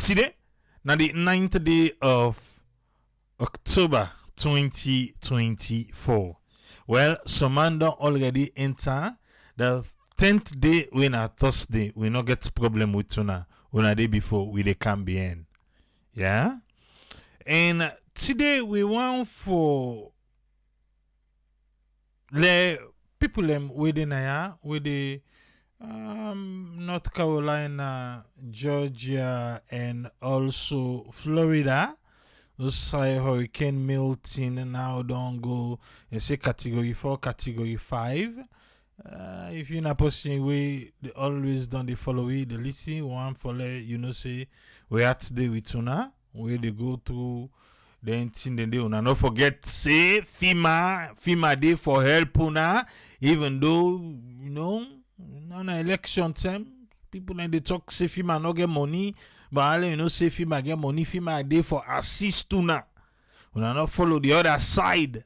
today, now the 9th day of October 2024. Well, some man don't already enter the 10th day when a Thursday. We not get problem with tuna when a day before we they can be in. Yeah? And today we want for the people within here with the North Carolina, Georgia, and also Florida. Those Hurricane Milton now don't go and say category 4, category 5. If you're not posting way, they always don't they follow it, they listen one for say we are today with tuna where they go through the thing they do. Not forget say FEMA day for help una, even though on an election time people they talk say FEMA no get money, but say FEMA get money, FEMA day for assist una. Una not follow the other side.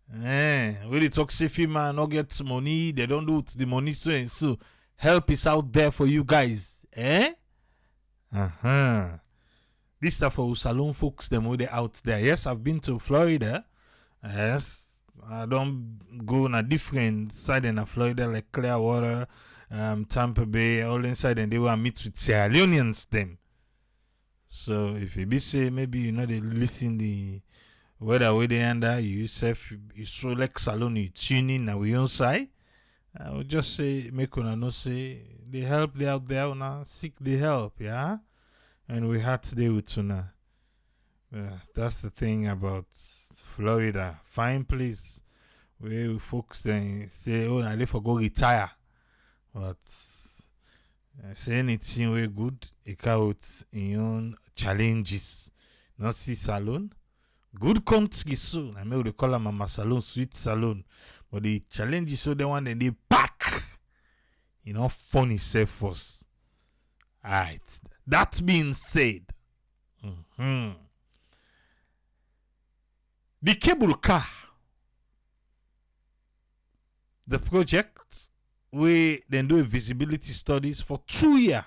When they talk say FEMA no get money, they don't do it, the money so and so. Help is out there for you guys. This stuff for salon folks them way they out there. Yes, I've been to Florida. Yes, I don't go on a different side in Florida like Clearwater, Tampa Bay, all inside, and they will meet with Sierra Leoneans them. So if you be say maybe they listen the whether way they under you select salon you tune in we on side. I would just say make una no say the help they out there una seek the help, yeah. And we had today with tuna. That's the thing about Florida. Fine place where folks then say, oh, I for go retire. But say anything way good, it counts in your own challenges. Not see salon. Good country soon. I may call them Mama Salon, Sweet Salon. But the challenge is so the one that they pack. Funny self first. Alright. That being said, the cable car, the project, we then do a visibility studies for 2 years.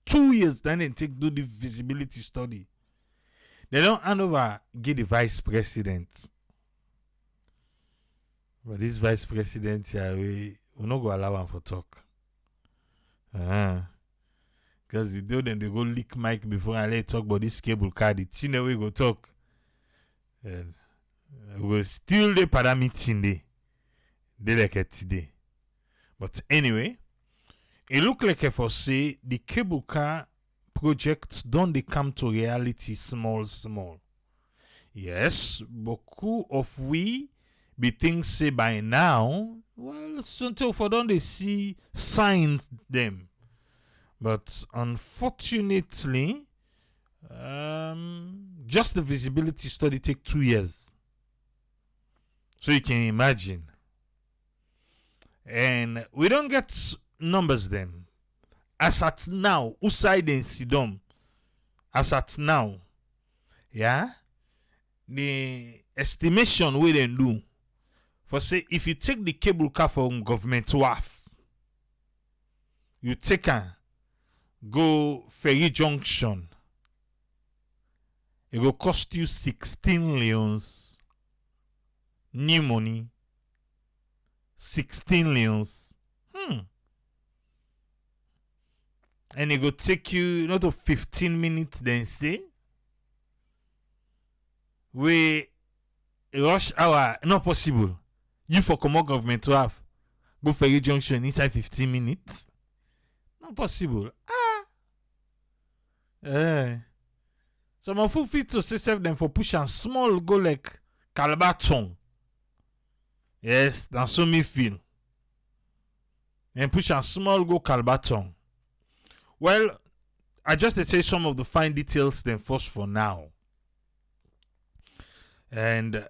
2 years, then they do the visibility study. They don't hand over, give the vice president. But this vice president here, we not go allow him for talk. Because the day then they go leak mic before I let talk about this cable car, the thing we go talk. And we will still the para meeting day. They like it today. But anyway, it look like for say the cable car projects don't they come to reality small. Yes, beaucoup of we be things say by now, well, so for don't they see signs them. But unfortunately, just the visibility study take 2 years. So you can imagine. And we don't get numbers then. As at now, outside in Sidom, as at now, yeah, the estimation we then do for say if you take the cable car from government Wharf, you take a go Ferry Junction, it will cost you 16 leons. New money, 16 leons. And it will take you not to 15 minutes then stay. We rush hour, not possible. You for common government to have go Ferry Junction inside 15 minutes. Not possible. Some of you fit to say them for push and small go like Calabaton. Yes, that's so me feel. And push and small go Calabaton. Well, I just tell you some of the fine details then first for now. And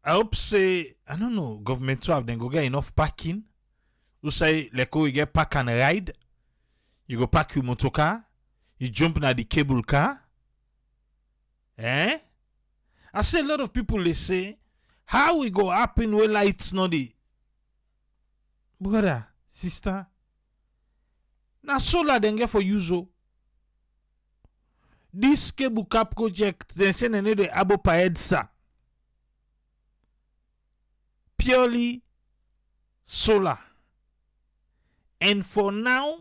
I hope say, I don't know, government to have then go get enough parking. You say, like, oh, you get park and ride. You go park your motor car. You jump na the cable car. I say a lot of people, they say, how we go happen where lights not the brother, sister. Na solar then get for use. This cable car project, they say they need the abo paedsa. Purely solar. And for now,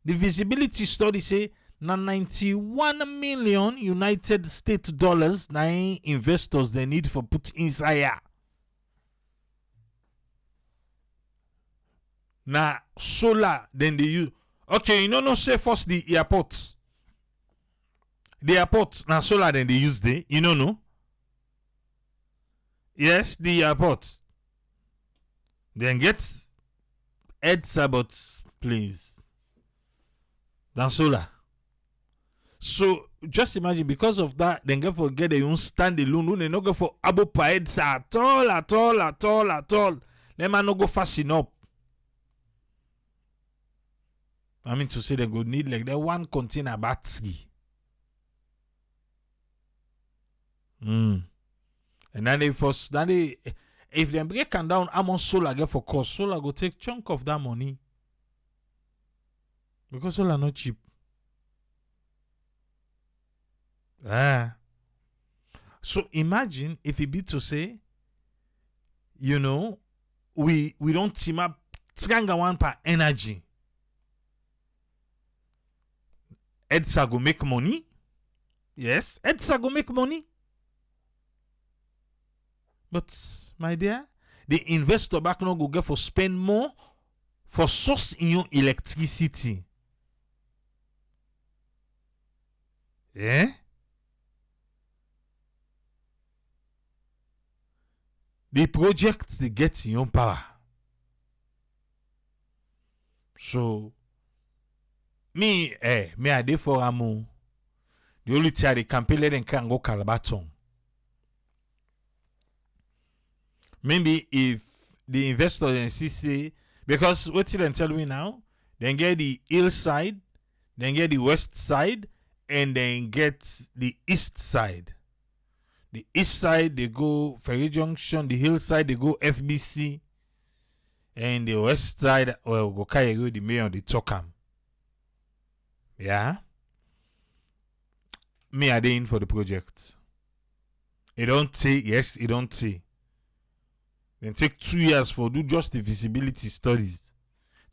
the visibility study say na 91 million United States dollars na investors they need for put inside here. Na solar then they use. Okay, you know no say first the airports. The airport na solar then they use there. You know no? Yes, the airport. Then get Ed Sabot, please. Than solar. So just imagine because of that, then go for get their own standalone. They not go for abo paeds at all. Them man no go fast enough. I mean to say they go need like that one container battery. And then if they break down how much solar get for cost, solar go take chunk of that money. Because solar not cheap. So imagine if it be to say, you know, we don't team up 3 per energy. Edsa go make money. Yes, Edsa go make money. But my dear, the investor back now go get for spend more for source in your electricity. Yeah? The project they get in your power. So me I dey for amu. The only thing they campaign let them can go Calabaton. Maybe if the investor then say because what you then tell me now, then get the hillside, then get the west side, and then get the east side. The east side they go Ferry Junction, the hillside they go FBC, and the west side go carry the mayor the Tokam. Yeah. Me are they in for the project. It don't say yes, it don't say. Then take 2 years for do just the visibility studies.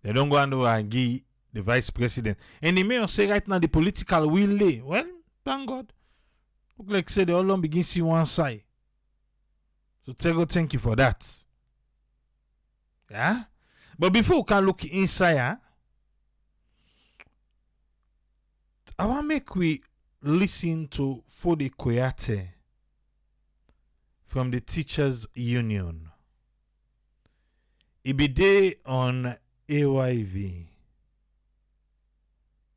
They don't go and give the vice president. And the mayor say right now the political will lay. Well, thank God. Look like say they all begin see one side. So thank you for that. Yeah? But before we can look inside, I want to make we listen to Fode Koyate from the Teachers Union. It be day on AYV.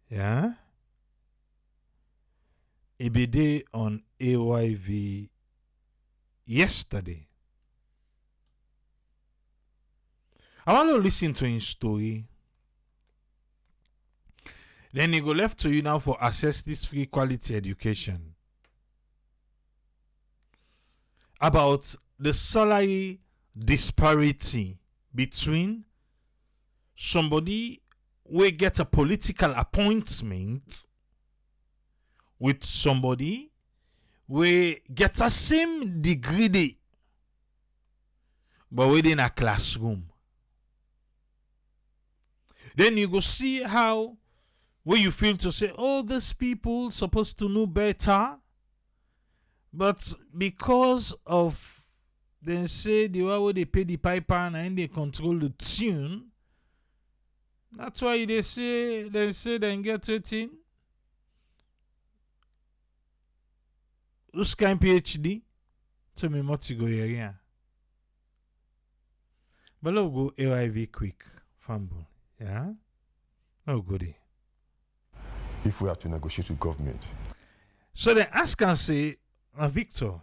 Yeah? It be day on AYV yesterday. I want to listen to his story. Then he go left to you now for access this free quality education. About the salary disparity between somebody who get a political appointment with somebody who get a same degree but within a classroom. Then you go see how where you feel to say, oh, these people supposed to know better, but because of they say the way they pay the piper and they control the tune, that's why they say they get 13. Who's kind PhD? So me what you go here. But let's go AIV quick. Fumble. Yeah? No goodie. If we have to negotiate with government. So then ask and say, Victor,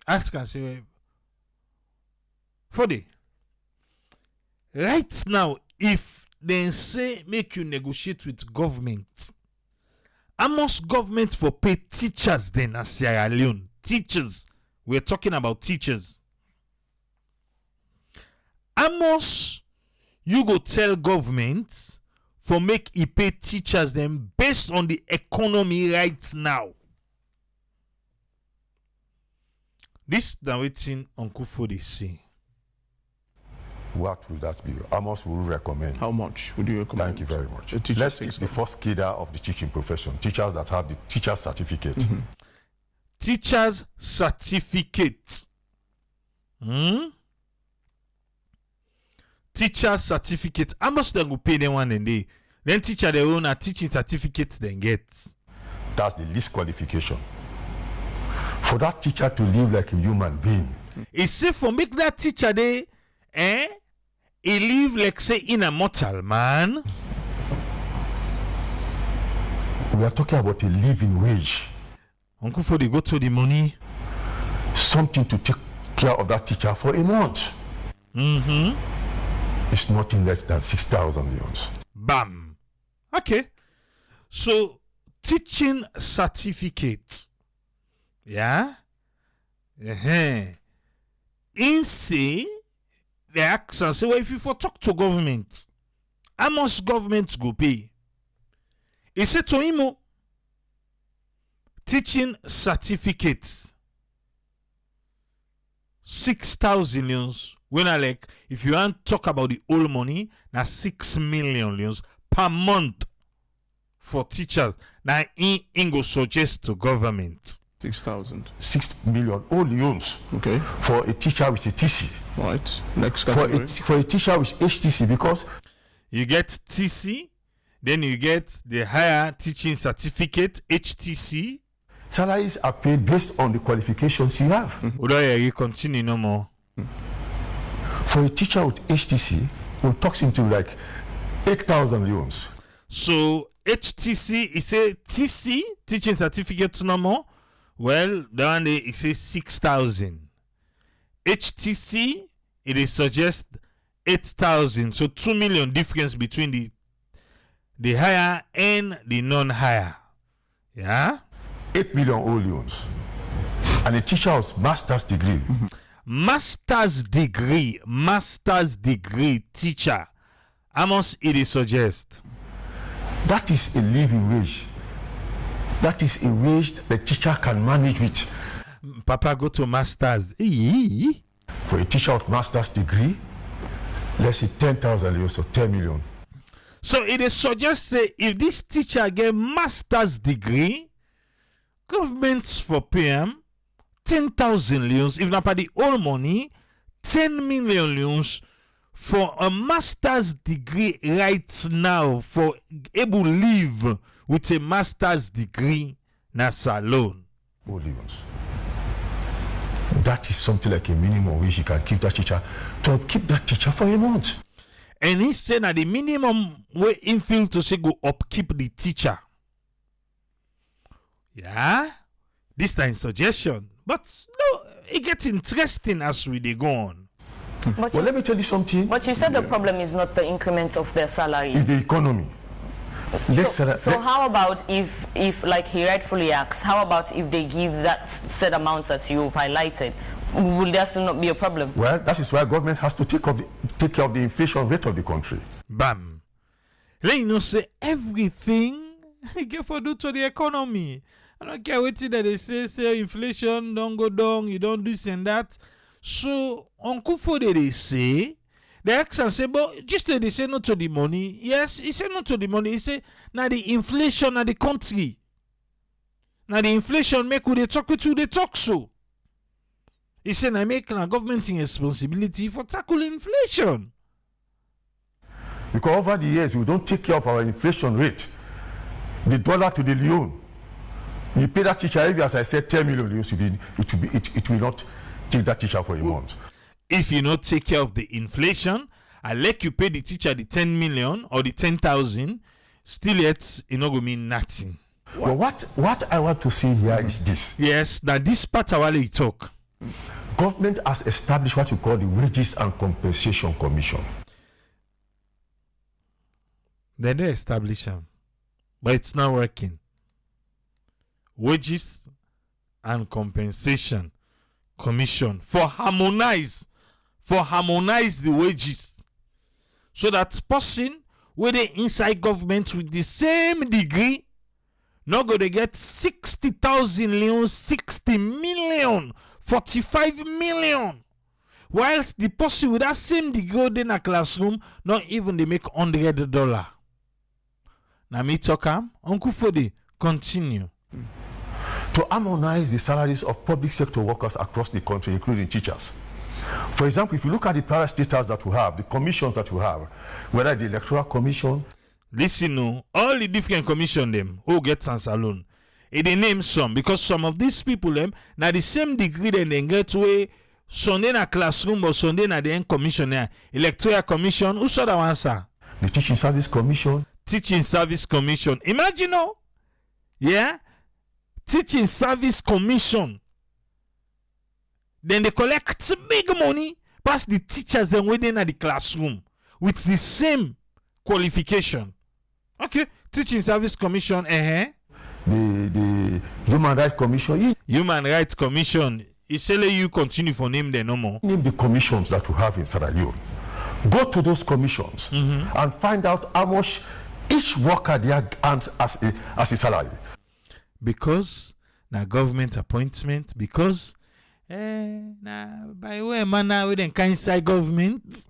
ask and say, Fode, right now, if they say make you negotiate with government, how much government for pay teachers then as Sierra Leone? Teachers. We're talking about teachers. How much you go tell government for make he pay teachers them based on the economy right now. This na wetin Uncle Fo dey say. What will that be? How much will you recommend? How much would you recommend? Thank you very much. The teacher Let's take takes the first cadre of the teaching profession, teachers that have the teacher certificate. Teacher's certificate. Teacher certificate. How much they go pay them one day? Then teacher their own a teaching certificate then gets. That's the least qualification. For that teacher to live like a human being. It's safe for make that teacher they he live like say in a mortal man. We are talking about a living wage. Uncle Fo they go to the money. Something to take care of that teacher for a month. It's nothing less than 6,000 leons. Bam. Okay. So teaching certificate. Yeah. In say the action say, well, if you for talk to government, how much government go pay? He said to him, teaching certificates 6,000 leons. When I like, if you want to talk about the old money, now 6 million leons per month for teachers. Now in go suggest to government 6,000. 6 million old leons. Okay. For a teacher with a TC. Right. Next category. For a teacher with HTC, because you get TC, then you get the higher teaching certificate, HTC. salaries are paid based on the qualifications you have. You continue no more. For a teacher with HTC, it talks into like 8,000 leons. So HTC is a TC, teaching certificate no more. Well, the one day it says 6,000. HTC, it is suggest 8,000. So 2 million difference between the higher and the non-higher. Yeah? 8 million old leons. And a teacher with master's degree. Master's degree teacher. How much it is suggest? That is a living wage. That is a wage the teacher can manage with. Papa go to master's. For a teacher with master's degree, let's say 10,000 leons, so 10 million. So it is suggest say if this teacher get master's degree, governments for PM 10,000 leons, if not by the old money, 10 million leons for a master's degree right now, for able live with a master's degree na salon. Old leons. That is something like a minimum wage you can keep that teacher to keep that teacher for a month. And he said that the minimum way in feel to say go upkeep the teacher. Yeah, this time suggestion, but no, it gets interesting as we dey go on. But let me tell you something. But you said the problem is not the increments of their salaries. It's the economy. So how about if like he rightfully asks, how about if they give that set amounts that you've highlighted? Will there still not be a problem? Well, that is why government has to take care of the inflation rate of the country. Bam. Then you know say everything you get for do to the economy. I don't care what that they say inflation don't go down, you don't do this and that. So Uncle Fo they say, the accent say, but just they say no to the money. Yes, he say no to the money. He say now the inflation of the country. Now the inflation make who they talk with who they talk so. He say now make the government in responsibility for tackle inflation. Because over the years we don't take care of our inflation rate. The dollar to the leone. You pay that teacher every, as I said, 10 million leons, it will not take that teacher for a month. If you not take care of the inflation, I let you pay the teacher the 10 million or the 10,000, still yet it not going to mean nothing. Well, what I want to see here is this. Yes, that this part of you talk. Government has established what we call the Wages and Compensation Commission. They don't establish them, but it's not working. Wages and Compensation Commission for harmonize the wages, so that person where they inside government with the same degree, not going to get 60,000 Leone, 60 million, 45 million. Whilst the person with that same degree in a classroom, not even they make $100. Now me talk Uncle Fodi, continue. To harmonize the salaries of public sector workers across the country, including teachers. For example, if you look at the parastatals that we have, the commissions that we have, whether the electoral commission. Listen, no, all the different commission them who get sans alone. They name some because some of these people them now the same degree they get way Sunday na classroom or Sunday na the end commissioner, electoral commission. Who saw that one, sir? The teaching service commission. Teaching service commission. Imagine, no, yeah, teaching service commission. Then they collect big money past the teachers and waiting at the classroom with the same qualification. Okay, teaching service commission. The human rights commission. Human rights commission. Ishele, you continue for name there no more. Name the commissions that we have in Sierra Leone. Go to those commissions and find out how much each worker there earns as a salary. Because na government appointment. Because by way manner with them kind side government.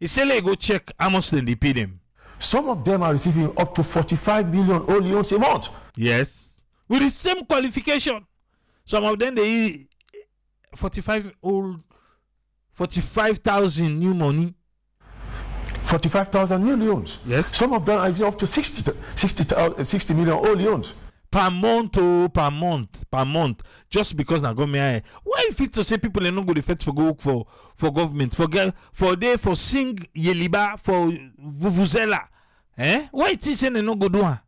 Ishele go check how much they pay them. Some of them are receiving up to 45 million only once a month. Yes. With the same qualification. Some of them they 45,000 new money. 45,000 new loans. Yes. Some of them are up to 60 million old loans. Per month. Just because na government. Why if it to say people are not going to fetch for go work for government for sing yeliba for vuvuzela. Why it is saying they not go do one?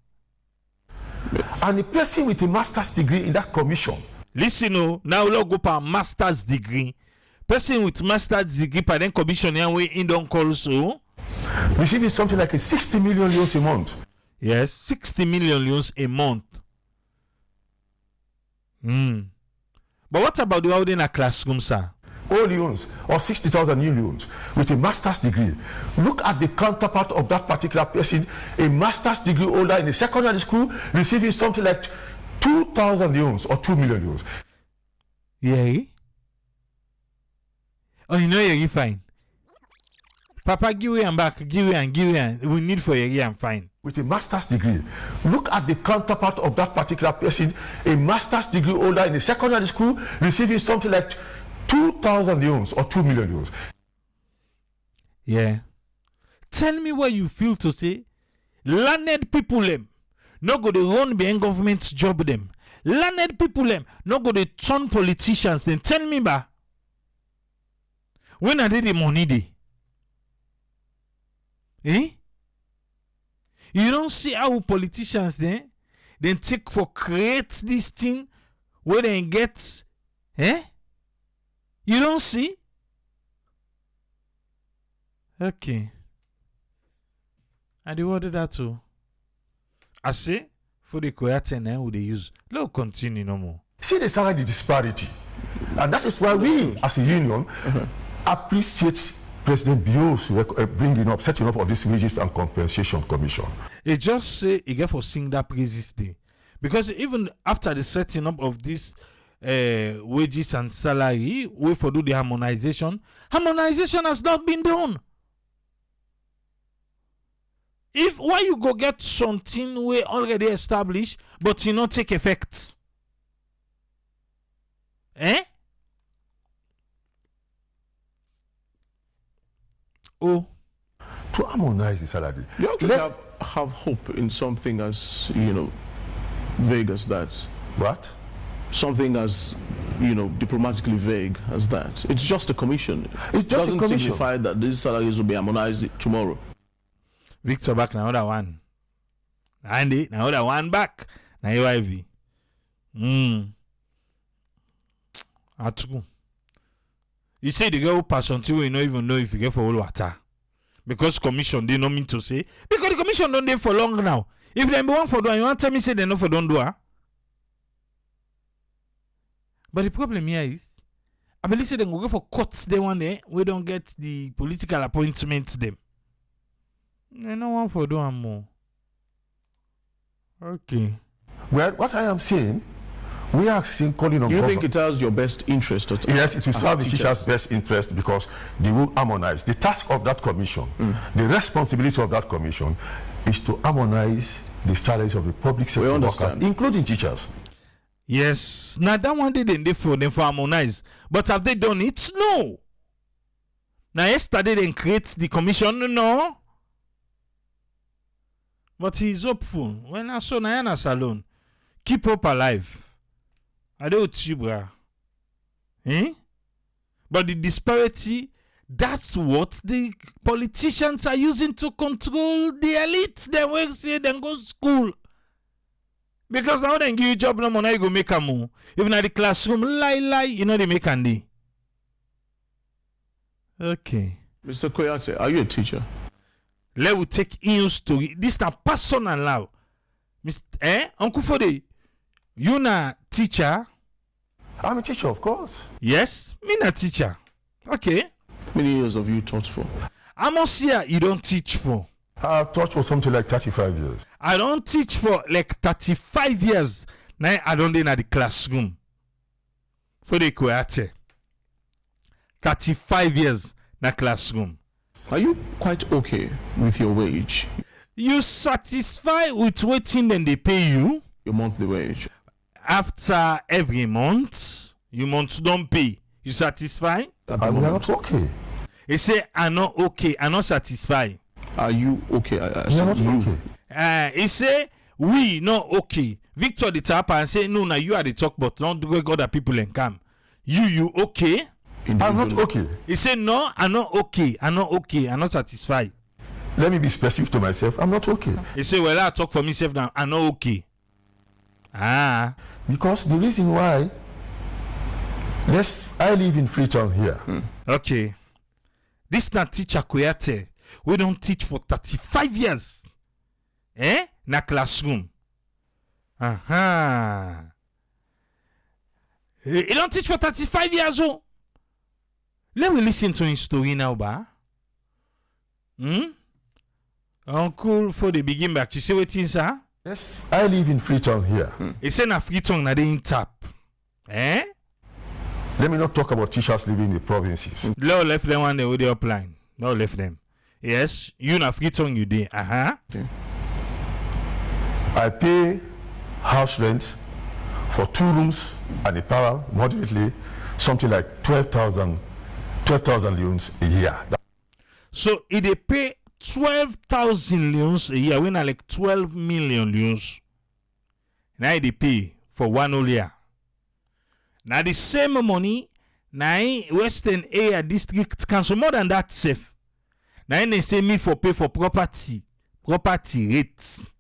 And a person with a master's degree in that commission. Listen, now we'll go for master's degree. Person with master's degree per then commission here we in don't call so. Receiving something like a 60 million loans a month. Yes, 60 million loans a month. But what about the out in a classroom, sir? All loans or 60,000 new loans with a master's degree. Look at the counterpart of that particular person, a master's degree holder in a secondary school receiving something like 2,000 loans or 2 million loans. Yeah. Oh, you know you're fine. Papa, give way and back, give way and we need for your year and fine. With a master's degree. Look at the counterpart of that particular person, a master's degree holder in a secondary school receiving something like 2,000 loans or 2 million loans. Yeah. Tell me what you feel to say. Learned people them not go to run behind government's job them. Learned people them not go to turn politicians. Then tell me when are they the money day? You don't see how politicians then take for create this thing where they get You don't see? Okay. And they order that too. I say for the Koyate now would they use. Let's continue no more. See the salary disparity. And that is why we as a union appreciate President Bio's setting up of this wages and compensation commission. It just say he get for sing that praises day. Because even after the setting up of this wages and salary, we for do the harmonization has not been done. If why you go get something we already established but you not take effect? To harmonize the salary. You actually have hope in something as, vague as that. What? Something as, diplomatically vague as that. It's just a commission. It's just a commission. Doesn't signify that these salaries will be harmonized tomorrow. Victor back another one. Andy, another one back. Now you Ivy. You say the girl pass until you don't even know if you get for all water. Because commission they not mean to say. Because the commission don't do for long now. If they be one for do, you want to tell me say they not for don't do. But the problem here is, I believe they go for cuts they one day. We don't get the political appointments them. No one for doing more. Okay. Well, what I am saying, we are saying calling on You government. think it has your best interest? Yes, it will serve the teachers' best interest because they will harmonize. The task of that commission, the responsibility of that commission is to harmonize the salaries of the public sector workers, including teachers. Yes. Now that one they for harmonize. But have they done it? No. Now yesterday they create the commission, no. But he's hopeful. When I saw Nayana Salon, keep hope alive. I don't with you, bro. Eh? But the disparity, that's what the politicians are using to control the elite. They will say they go to school. Because now they give you job no money, you go make a move. Even at the classroom, lie, you know they make a day. Okay. Mr. Koyate, are you a teacher? Let we take in story. This is a personal now. Uncle Fode, you na teacher? I'm a teacher, of course. Yes, me na teacher. Okay. How many years have you taught for? How much year you don't teach for? I've taught for something like 35 years. I don't teach for like 35 years. Now I don't in the classroom. For the Koyate. 35 years na classroom. Are you quite okay with your wage? You satisfied with waiting and they pay you? Your monthly wage? After every month, you months don't pay. You satisfied? We are not okay. He say, I'm not okay, I'm not satisfied. Are you okay? We are not okay. He say, we not okay. Victor the tap and say, no, now you are the talk, but not the other people and come. You okay? I'm not okay. He say, no, I'm not okay. I'm not okay. I'm not satisfied. Let me be specific to myself. I'm not okay. He say, well, I talk for myself now. I'm not okay. Because the reason why, I live in Freetown here. Okay. This na teacher Koyate. We don't teach for 35 years. Na classroom. He don't teach for 35 years old. Let me listen to his story now, ba. Uncle, for the begin back, you say what things are? Yes, I live in Freetown here. He say na Freetown na dey in tap. Let me not talk about teachers living in the provinces. Leo left them one day with the upline. No left them. Yes, you na Freetown you dey. Okay. I pay house rent for 2 rooms and a parlor, moderately, something like 12,000 leones a year. So if they pay 12,000 leones a year, we na like 12 million leones. Now they pay for 1 whole year. Now the same money, now Western Area District Council, more than that safe. Now they say me for pay for property rates.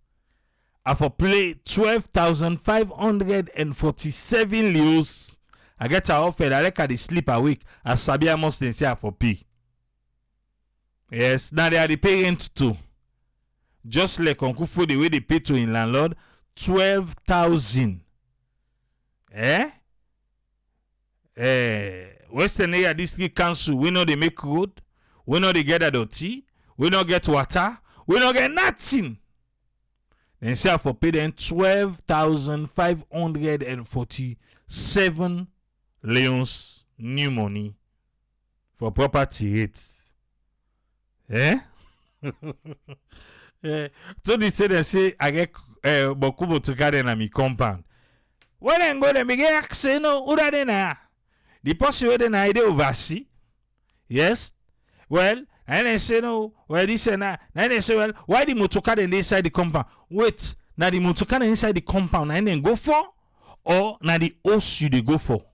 I for play 12,547 leones. I get her offered. I like how they sleep awake. As Sabia must then say I for pay. Yes, now they are the parents too. Just like Uncle Fo, the way they pay to in landlord, 12,000. Western Area District Council, we know they make road, we know they get a dirty, we know get water, we know get nothing. Then say for pay them 12,547 leons new money for property rates. So they say I get Bokubo to carry na me compound. When I go there, me get access no uda de na. The person where na ide oversee. Yes. Well, and they say no. Well, this and that. And they say, well, why the motorcar then inside the compound? Wait, now the motorcar inside the compound and then go for, or now the house you they go for?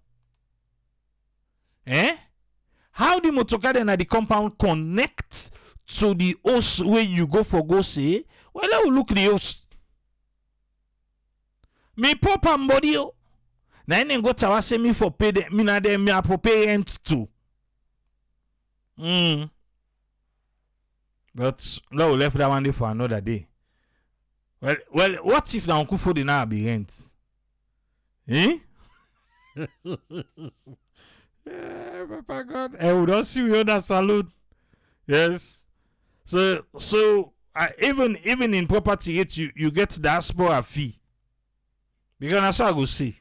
How the motorcar then at the compound connect to the house where you go for go say? Well, let me look the house. Me pop and body. Now then go to say me for pay them. Me na them me for pay rent too. But no, we left that one day for another day. Well, what if the Uncle Fodi now be rent? Papa God, we don't see we on that salute. Yes. So even in property rate, you get diaspora fee. Because that's what I go see.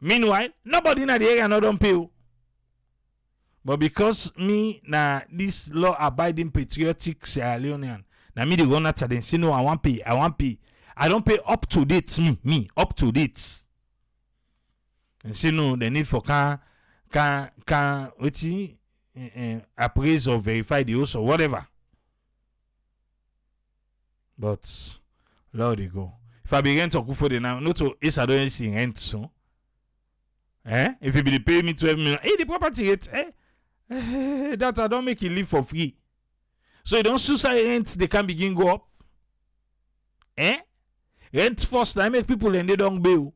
Meanwhile, nobody in the area no don't pay. But because me na this law-abiding patriotic Sierra Leonean, na me the one that they say no, I want pay. I don't pay up to date. Me up to date. And say no, the need for can appraise or verify the house or whatever. But Lord they go. If I begin to go for the now, not to is I don't see rent so. If you be pay me 12 million, the property rate, that I don't make it live for free. So you don't suicide rent, they can begin go up. Rent first, I make people and they don't bill.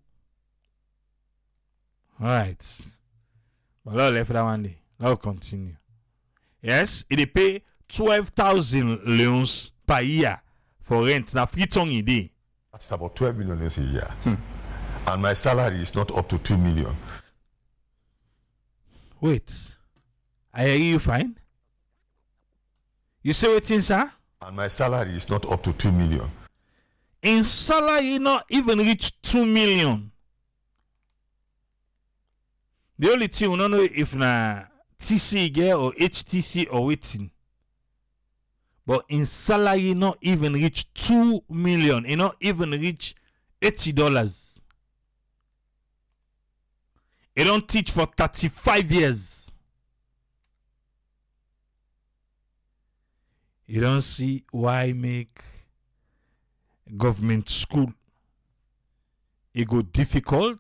Alright. But Lord left that one day. Lord continue. Yes, they pay 12,000 leons per year for rent. Now Freetown a day. That's about 12 million a year. And my salary is not up to 2 million. Wait. I hear you fine? You say what thing, sir? And my salary is not up to 2 million. In salary not even reach 2 million. The only thing we don't know if na TC get or HTC or waiting. But in salary not even reach 2 million. It not even reach $80. It don't teach for 35 years. You don't see why make government school it go difficult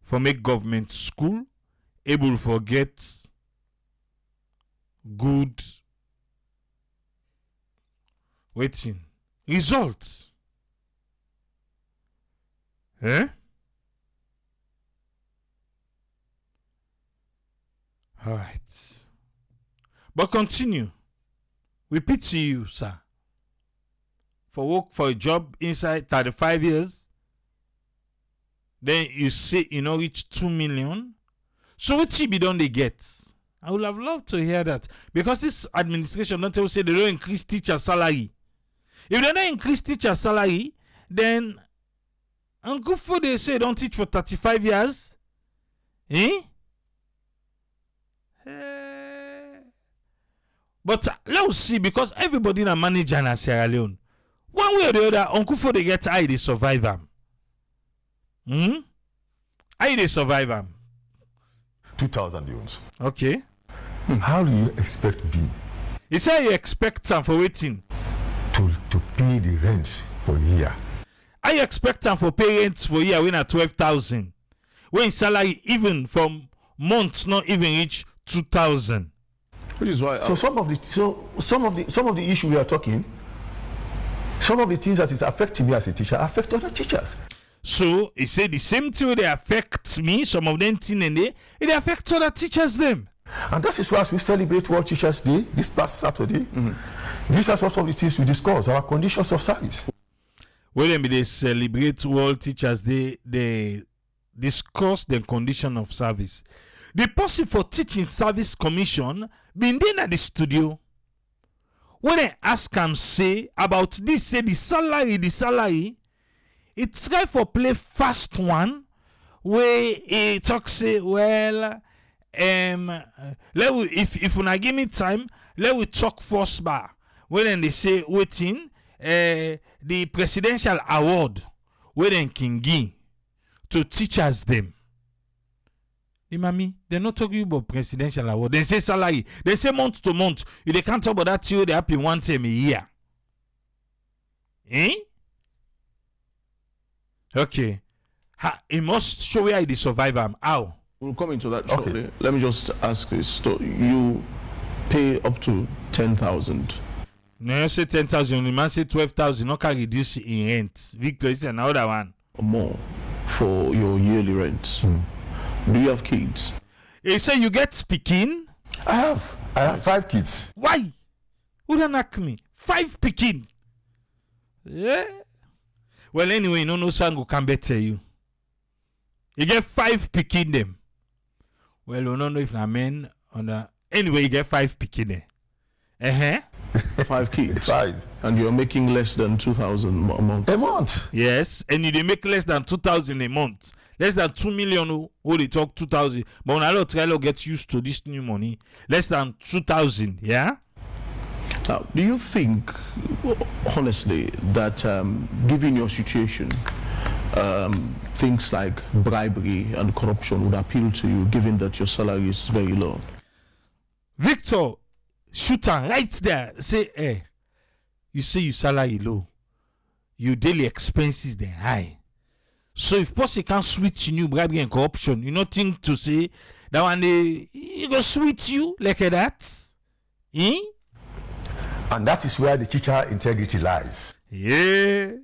for make government school able to get good waiting results. All right. But continue. We pity you, sir. For work for a job inside 35 years. Then you say you know reach 2 million. So what be done they get? I would have loved to hear that. Because this administration don't tell say they don't increase teacher salary. If they don't increase teacher salary, then Uncle Fo they say don't teach for 35 years. But let's see, because everybody in a manager in Sierra Leone, one way or the other, Uncle Fo they get how they survive them. How they survive them? 2,000 leons. Okay. How do you expect me? You say you expect them for waiting to pay the rent for a year? I expect them for parents for a year when at 12,000. When salary even from months not even reach 2,000. Which is why some of the issue we are talking, some of the things that is affecting me as a teacher affect other teachers. So he said the same thing they affect me, some of them thing and it affects other teachers them. And that is why as we celebrate World Teachers Day this past Saturday, these are some of the things we discuss, our conditions of service. When they celebrate World Teachers Day, they discuss the condition of service. The person for Teaching Service Commission been there at the studio. When they ask him say about this, say the salary, it's try for play fast one where he talk say, well, if you not give me time, let we talk first bar. When they say waiting, the presidential award where they can give to teachers them. The mommy, they're not talking about presidential award. They say salary. They say month to month. If they can't talk about that till they happy one time a year. Okay. It must show where they survive them. How? We'll come into that shortly. Okay. Let me just ask this. So you pay up to 10,000. No, you say 10,000. The man say 12,000. No can reduce in rent. Victor is another one. More for your yearly rent. Do you have kids? He say you get speaking. I have 5 kids. Why? Who don't knock me? 5 picking. Yeah. Well, anyway, no song can better you. You get 5 picking them. Well, we don't know if na men on the. Anyway, you get 5 picking there. 5 kids. 5. And you're making less than 2,000 a month. A month. Yes, and you dey make less than 2,000 a month. Less than 2 million who they talk 2,000. But when I try to get used to this new money, less than 2,000, yeah? Now, do you think, honestly, that given your situation, things like bribery and corruption would appeal to you, given that your salary is very low? Victor, shoot am right there. Say, hey, you say your salary low. Your daily expenses they high. So if person can switch you bribery and corruption, you not think to say that one day he go switch you like that? And that is where the teacher integrity lies. Yeah,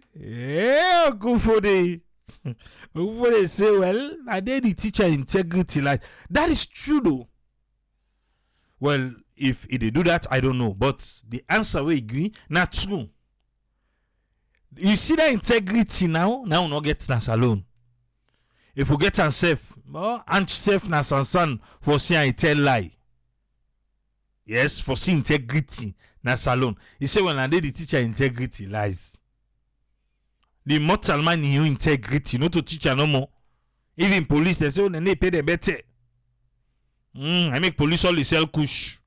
good for the. Good for the say, well, I did the teacher integrity lies. That is true though. Well, if they do that, I don't know. But the answer we agree, not true. You see that integrity now not get nas alone. If we get safe, and safe nas and for seeing tell lie. Yes, for see integrity nas alone. He say when I did the teacher integrity lies. The mortal man in integrity, not to teacher no more. Even police they say when they pay them better. I make police all sell kush.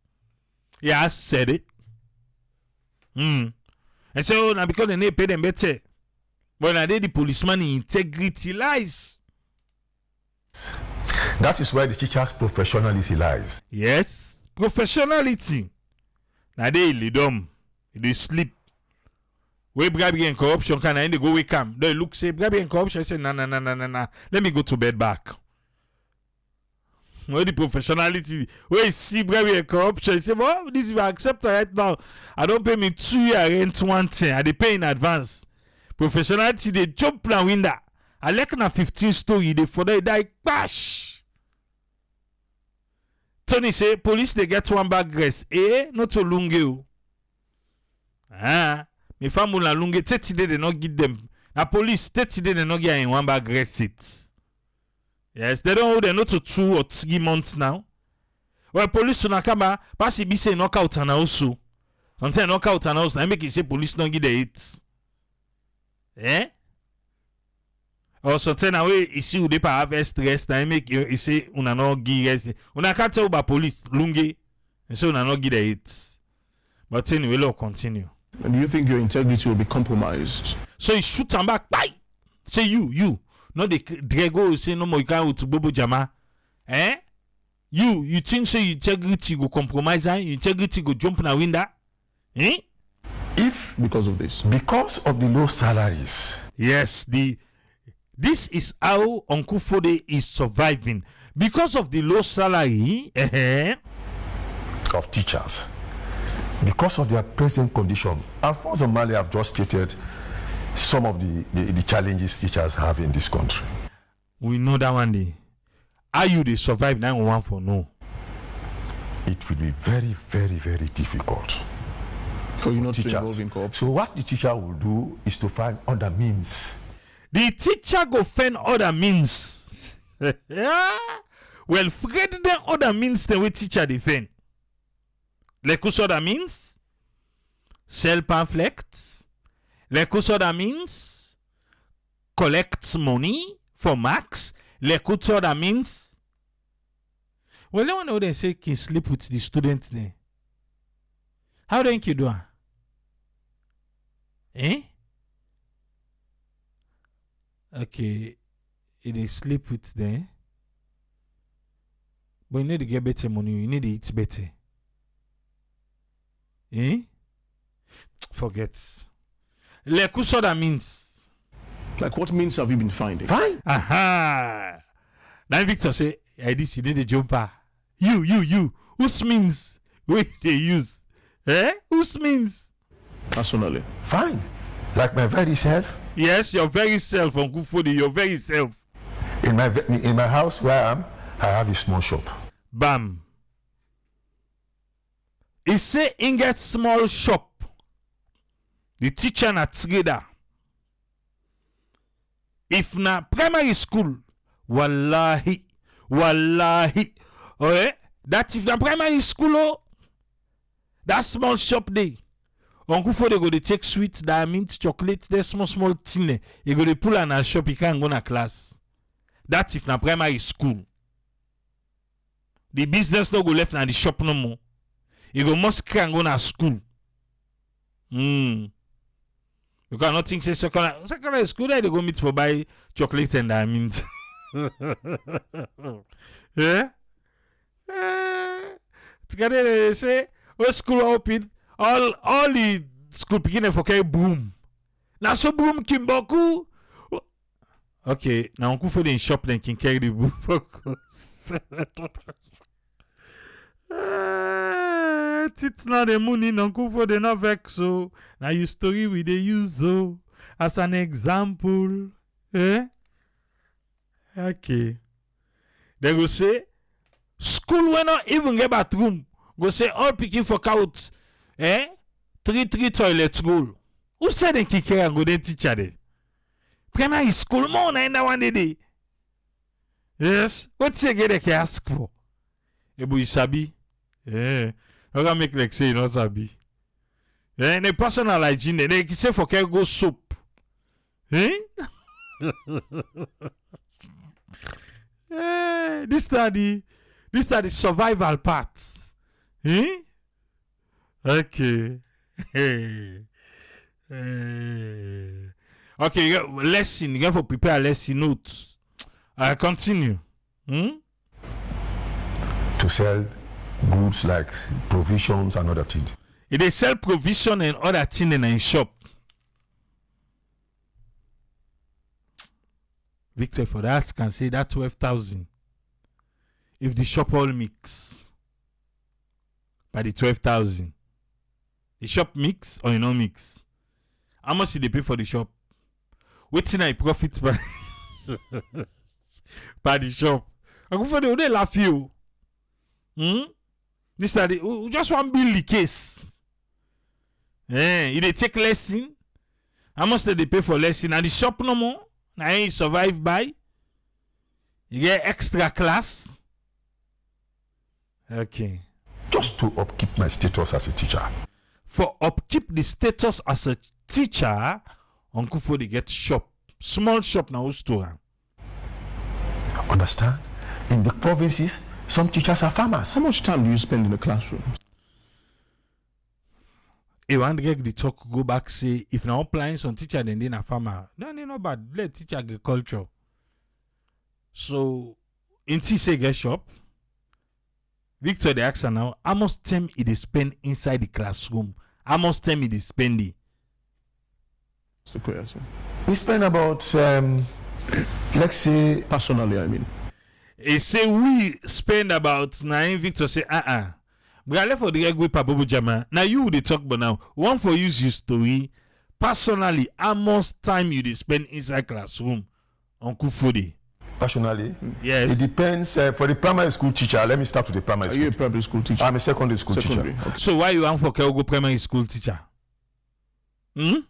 Yeah, I said it. And so now because they pay them better. But now they the policeman in integrity lies. That is where the teacher's professionalism lies. Yes, professionality. Now they dumb. They sleep. Where bribery and corruption can they go wake up. They look say bribery and corruption. I say nah. Let me go to bed back. Where the professionality, where you see bribery and corruption, you say, well, this is accept right now. I don't pay me 2 year rent one thing. I they pay in advance. Professionality, they jump na window. I like na 15 story, they for they die bash. Tony say, police they get one bag rest. Not so lunge. Me family na lunge 30 days they not give them. Na police 30 days they not get in one bag rest it. Yes, they don't hold them not to 2 or 3 months now. Well, police on Nakaba, pass it be say knockout and also. Sometimes knockout and also, I make it say police don't give the hits. Or sometimes away you see who they have stress, I make you say una no give rest. Una can't tell about police lunge, and so una no give the hits. But anyway, we'll continue. And do you think your integrity will be compromised? So you shoot them back, bye. Say you. Not the Drago say no more you can't to Bobo Jama. You think so your integrity go compromise your integrity go jump in a window? If because of this. Because of the low salaries. Yes, this is how Uncle Fode is surviving. Because of the low salary of teachers. Because of their present condition. Alphonse Omale have just stated some of the challenges teachers have in this country. We know that one day. Are you they survive 911 for no? It will be very, very, very difficult for you not teachers. To involve in corruption. So what the teacher will do is to find other means. The teacher go find other means. Well, forget the other means the way teacher defend. Like who's other means? Sell pamphlets. Like who's other means? Collect money for marks. Like who's other means? Well, I want to know they say can sleep with the students there. How do you do it? Okay, they sleep with them. But you need to get better money. You need to eat better. Forget. Like who saw that means? Like what means have you been finding? Fine. Aha. Now Victor say, I this you need a jumper. You. Whose means? Wait they use? Whose means? Personally. Fine. Like my very self. Yes, your very self, Uncle Fode, your very self. In my house where I am, I have a small shop. Bam. He say in get small shop. The teacher na trader. If na primary school, wallahi. That if na primary school, That small shop there. Uncle for they go to take sweet, mint, chocolate, they small tin. You go to pull on a shop, you can't go to class. That's if na primary school. The business no go left na the shop no more. You go must can go to school. You cannot think say secondary school they go meet for buy chocolate and mint. Yeah? Together they say, when school open, all the school beginning for carry broom. Now so broom kimboku. Okay, now uncle for the shop then can carry the broom focus. It's not the money, uncle for the not vex so. Now you story with the use so as an example. Eh? Okay. They go say school will not even get bathroom. Go say all picking for couch. Eh? 3 toilet school. Who said they kick and go then teacher there? Primary school more than that one day. Yes. What's you get they ask for? Ebu isabi. Yeah. I can make like say you not sabi. Eh? The personal hygiene. They say for care go soap. Eh? This study survival part. Eh? Okay. Okay, lesson. You have to prepare a lesson note. Continue. To sell goods like provisions and other things. If they sell provision and other things in a shop. Victor for that can say that 12,000. If the shop all mix by the 12,000, the shop mix or you no mix? How much did they pay for the shop? Waiting I profit by by the shop. I go for they laugh you. This are the just one bill the case. If they take lesson, how much did they pay for lesson? And the shop no more. Now you survive by. You get extra class. Okay. Just to upkeep my status as a teacher. For upkeep the status as a teacher, Uncle Fodi get shop. Small shop now store. Understand? In the provinces, some teachers are farmers. How much time do you spend in the classroom? If one get the talk go back say if now applying some teacher then a farmer, then they not bad. Let teach agriculture. So in say get shop. Victor the ask now, how much time it is spend inside the classroom? How much time it is spending? That's the question. We spend about let's say Personally, I mean. He say we spend about 9. Victor say we are left for the egg with Pabobu Jama. Now you would talk but now. One for use your story. Personally, how much time you spend inside classroom? Uncle Fodi. Personally, yes. It depends. For the primary school teacher, let me start with the primary school. Are you a primary school teacher? I'm a secondary school teacher. Okay. So why you want for Kelgo primary school teacher? They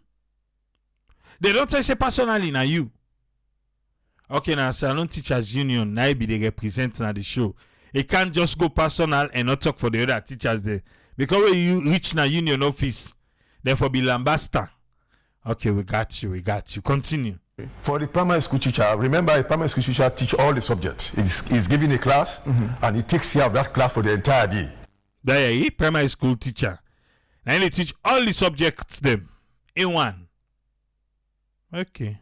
don't say personally now you. Okay, now Salon Teachers Union now be they represent na the show. It can't just go personal and not talk for the other teachers there. Because when you reach na union office, therefore be lambasta. Okay, we got you. Continue. For the primary school teacher, remember a primary school teacher teach all the subjects. He's given a class and he takes care of that class for the entire day. There you primary school teacher. Now he teach all the subjects them in one. Okay.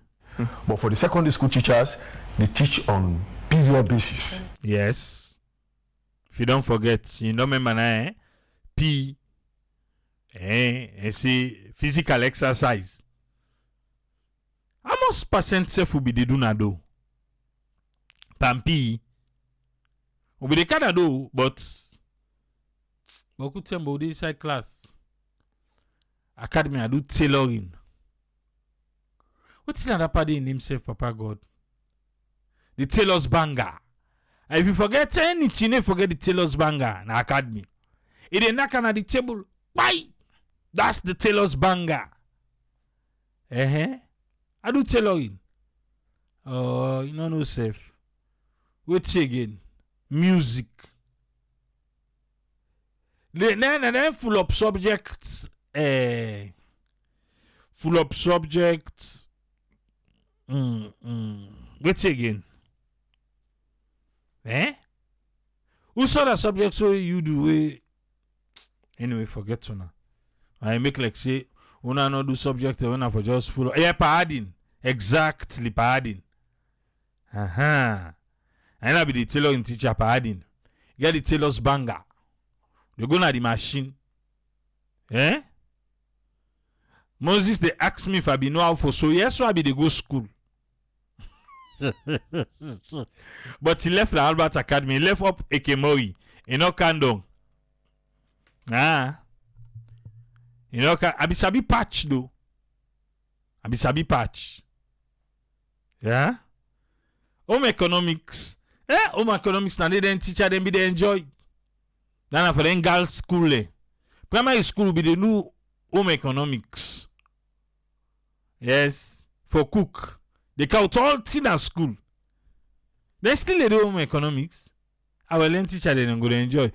But for the secondary school teachers, they teach on period basis. Yes. If you don't forget, you know remember P. And see physical exercise. How much percent self will be the do na do? Pampi. Will be the kind of do, but could tell about this side class. Academy I do tailoring. What's another party in himself, Papa God? The tailor's banger. And if you forget anything, you forget the tailor's banger in academy. It ain't knock on the table. Why? That's the tailor's banger. I do tailoring. Oh, you know no safe. Wait again. Music. Then full up subjects. Full up subjects. Wait again. Who saw the subject so you do? Anyway, forget to now. I make like say, una no do subject when I for just full. Padding. Exactly, padding. And I be the tailor in teacher padding. Get the tailor's banger. They go na the machine. Moses, they ask me if I be know how for so. Yes, so I be they go school. But he left the Albert Academy. He left up Ekemori. You know, Kandong. You know, I be sabi patch though. I be sabi patch. Yeah? Home economics. Home economics na they then teacher them be they enjoy. Then for them girls school primary school be the new home economics. Yes. For cook. They count all things at school. They still do home economics. Our learn teacher then go to enjoy.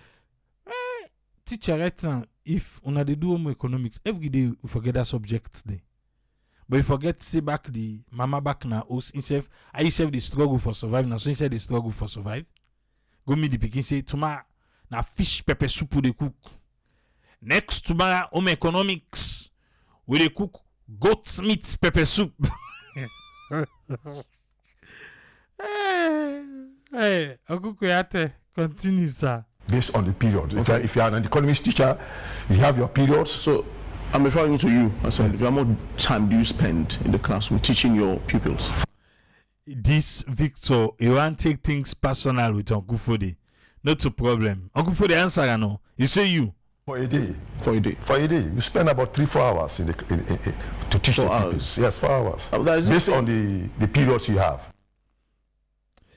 Teacher right now, if una they do home economics, every day you forget that subject there. But you forget to say back the mama back na house instead I used the struggle for survive now. So instead the struggle for survive. Go meet the pikin say tomorrow na fish pepper soup they cook. Next tomorrow home economics we they cook goat meat pepper soup. Hey, Okukuyate, continue, sir. Based on the period. Okay. If you are an economics teacher, you have your periods. So I'm referring to you. I said, how much time do you spend in the classroom teaching your pupils? This Victor, you want to take things personal with Uncle Fode. Not a problem. Uncle Fode answer no. You say you. For a day. For a day. For a day. You spend about 3-4 hours to teach the pupils. Yes, 4 hours. Based on the periods you have.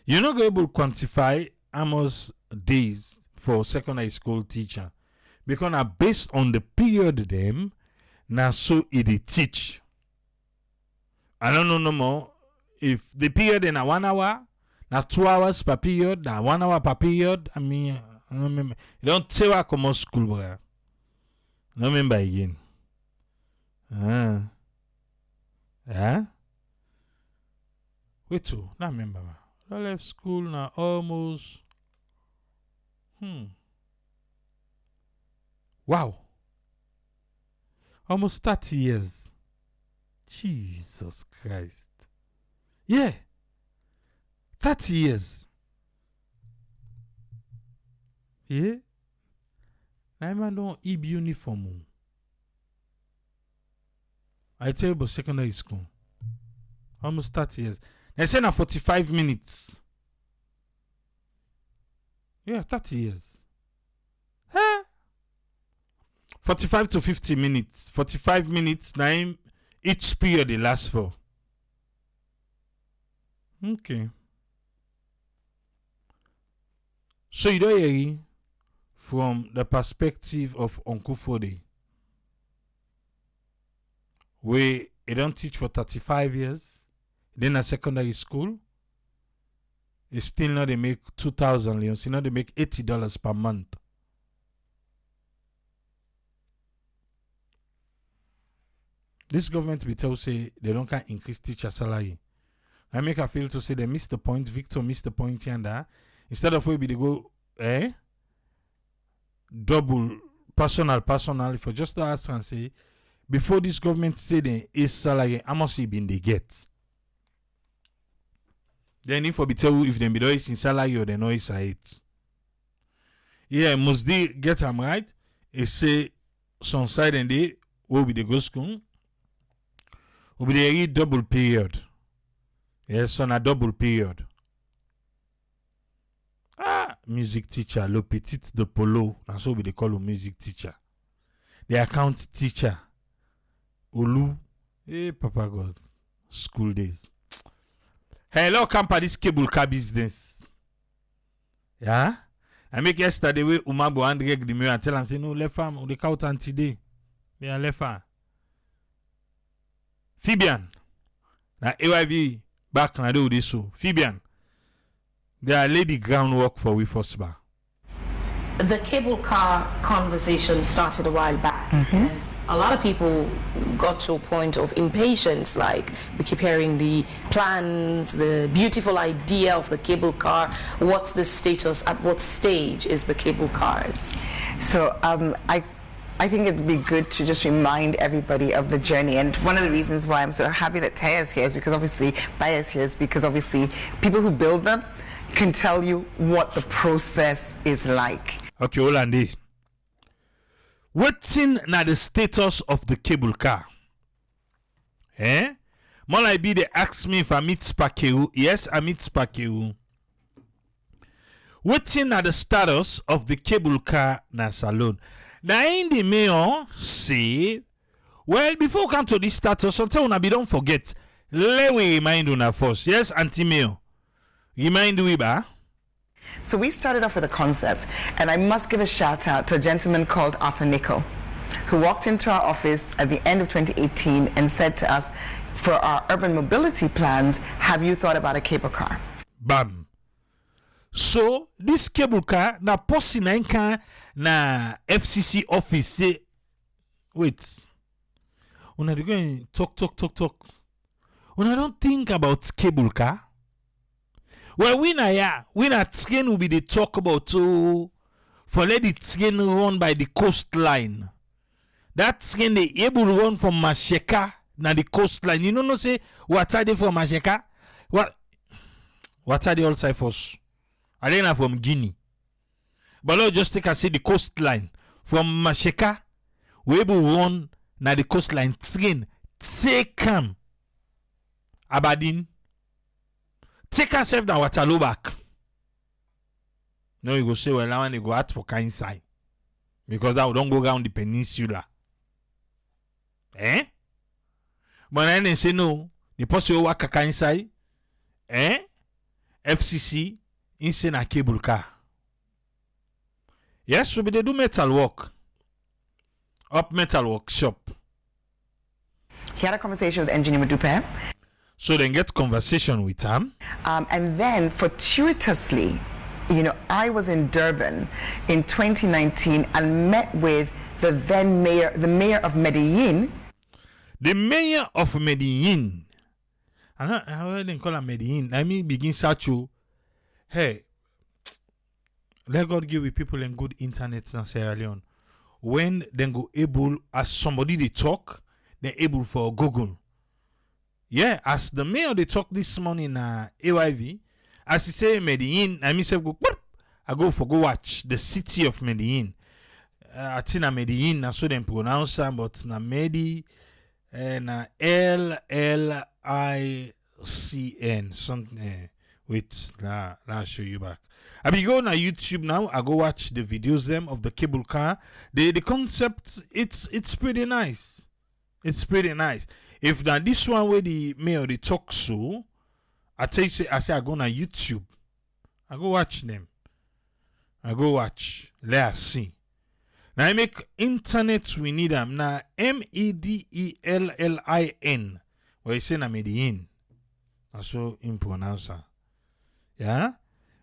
You're not able to quantify Amos days for secondary school teacher because now based on the period them now so it teach. I don't know no more if the period in a 1 hour, now 2 hours per period, now 1 hour per period. I mean, I don't remember. You don't tell what come school, bro. I don't remember again. Wait to not remember. I left school now almost. Wow. Almost 30 years. Jesus Christ. Yeah. 30 years. Yeah. I don't EB uniform. I tell you about secondary school. Almost 30 years. They say now 45 minutes. Yeah, 30 years. 45 to 50 minutes. 45 minutes, now each period they last for. Okay. So you don't hear from the perspective of Uncle Fode, where he don't teach for 35 years. Then at secondary school, it's still not they make 2,000 Leone. Still not they make $80 per month. This government be tell say they don't can increase teacher salary. I make her feel to say they missed the point. Victor missed the point here and there. Instead of where they go double personal. If you just ask and say before this government say they is salary, how much he been they get? Then if I be tell if they be doing in salary or they know it's it. Yeah, must they get them right? It say some side and they will be the go school. Will be the double period. Yes, on a double period. Music teacher, le petit de polo. That's what we call a music teacher. The account teacher. Olu. Hey, Papa God. School days. Hello, come for this cable car business. Yeah? I make yesterday way Umabo and Greg the mirror and tell and say, no, left farm, the count and today. They are left farm. Fabian. Now, AYV back and I do this so. Fabian. They are lady groundwork for we first bar. the cable car conversation started a while back. And a lot of people got to a point of impatience, like we keep hearing the plans, the beautiful idea of the cable car. What's the status? At what stage is the cable cars? So I think it'd be good to just remind everybody of the journey. And one of the reasons why I'm so happy that Taya is here is because obviously, Baya is here is because obviously people who build them can tell you what the process is like. Okay, Olande. What's in now the status of the cable car? Eh? More like be they ask me if I meet Spakeu. Yes, I meet Spakeu. What's in now the status of the cable car na salon? Now in the mayor say, well, before we come to this status, sometimes we don't forget. Let we remind you first. Yes, Auntie Mayor. Remind we ba? So we started off with a concept, and I must give a shout out to a gentleman called Arthur Nickel, who walked into our office at the end of 2018 and said to us, for our urban mobility plans, have you thought about a cable car? Bam. So this cable car na posi na inka na FCC office say, wait, una dey going talk. Una don't think about cable car. Well, we na train will be the talk about for let the train run by the coastline. That train they able to run from Masheka na the coastline. You know no say what are they from Masheka? What are they all Cyphers? Are they not from Guinea? But let's just take a say the coastline. From Masheka, we able to run na the coastline train. Take come Aberdeen. Take yourself down Waterloo back. No, you go say, well, I want to go out for inside. Because that we don't go down the peninsula. Eh? But then they say no. The person who work inside. Eh? FCC inside a cable car. Yes, so they do metal work. Up metal workshop. He had a conversation with engineer Dupe. So then get conversation with him. And then fortuitously, I was in Durban in 2019 and met with the then mayor, the mayor of Medellin. The mayor of Medellin. I didn't call her Medellin. I mean, begin Sacho. Hey, let God give with people in good internet in Sierra Leone. When they go able, as somebody they talk, they're able for Google. Yeah, as the mayor they talk this morning AYV, as he say Medellin, I mean I go watch the city of Medellin. I think Medellin, na so them pronounce am, but na Medi na LLICN something. Wait, I'll show you back. I be go on YouTube now. I go watch the videos them of the cable car. The concept it's pretty nice. It's pretty nice. If that this one where the mayor they talk so, I say I go on YouTube. I go watch them. I go watch. Let us see. Now I make internet we need them. Now MEDELLIN. Where you say na Medellin. So in pronouncer. Yeah?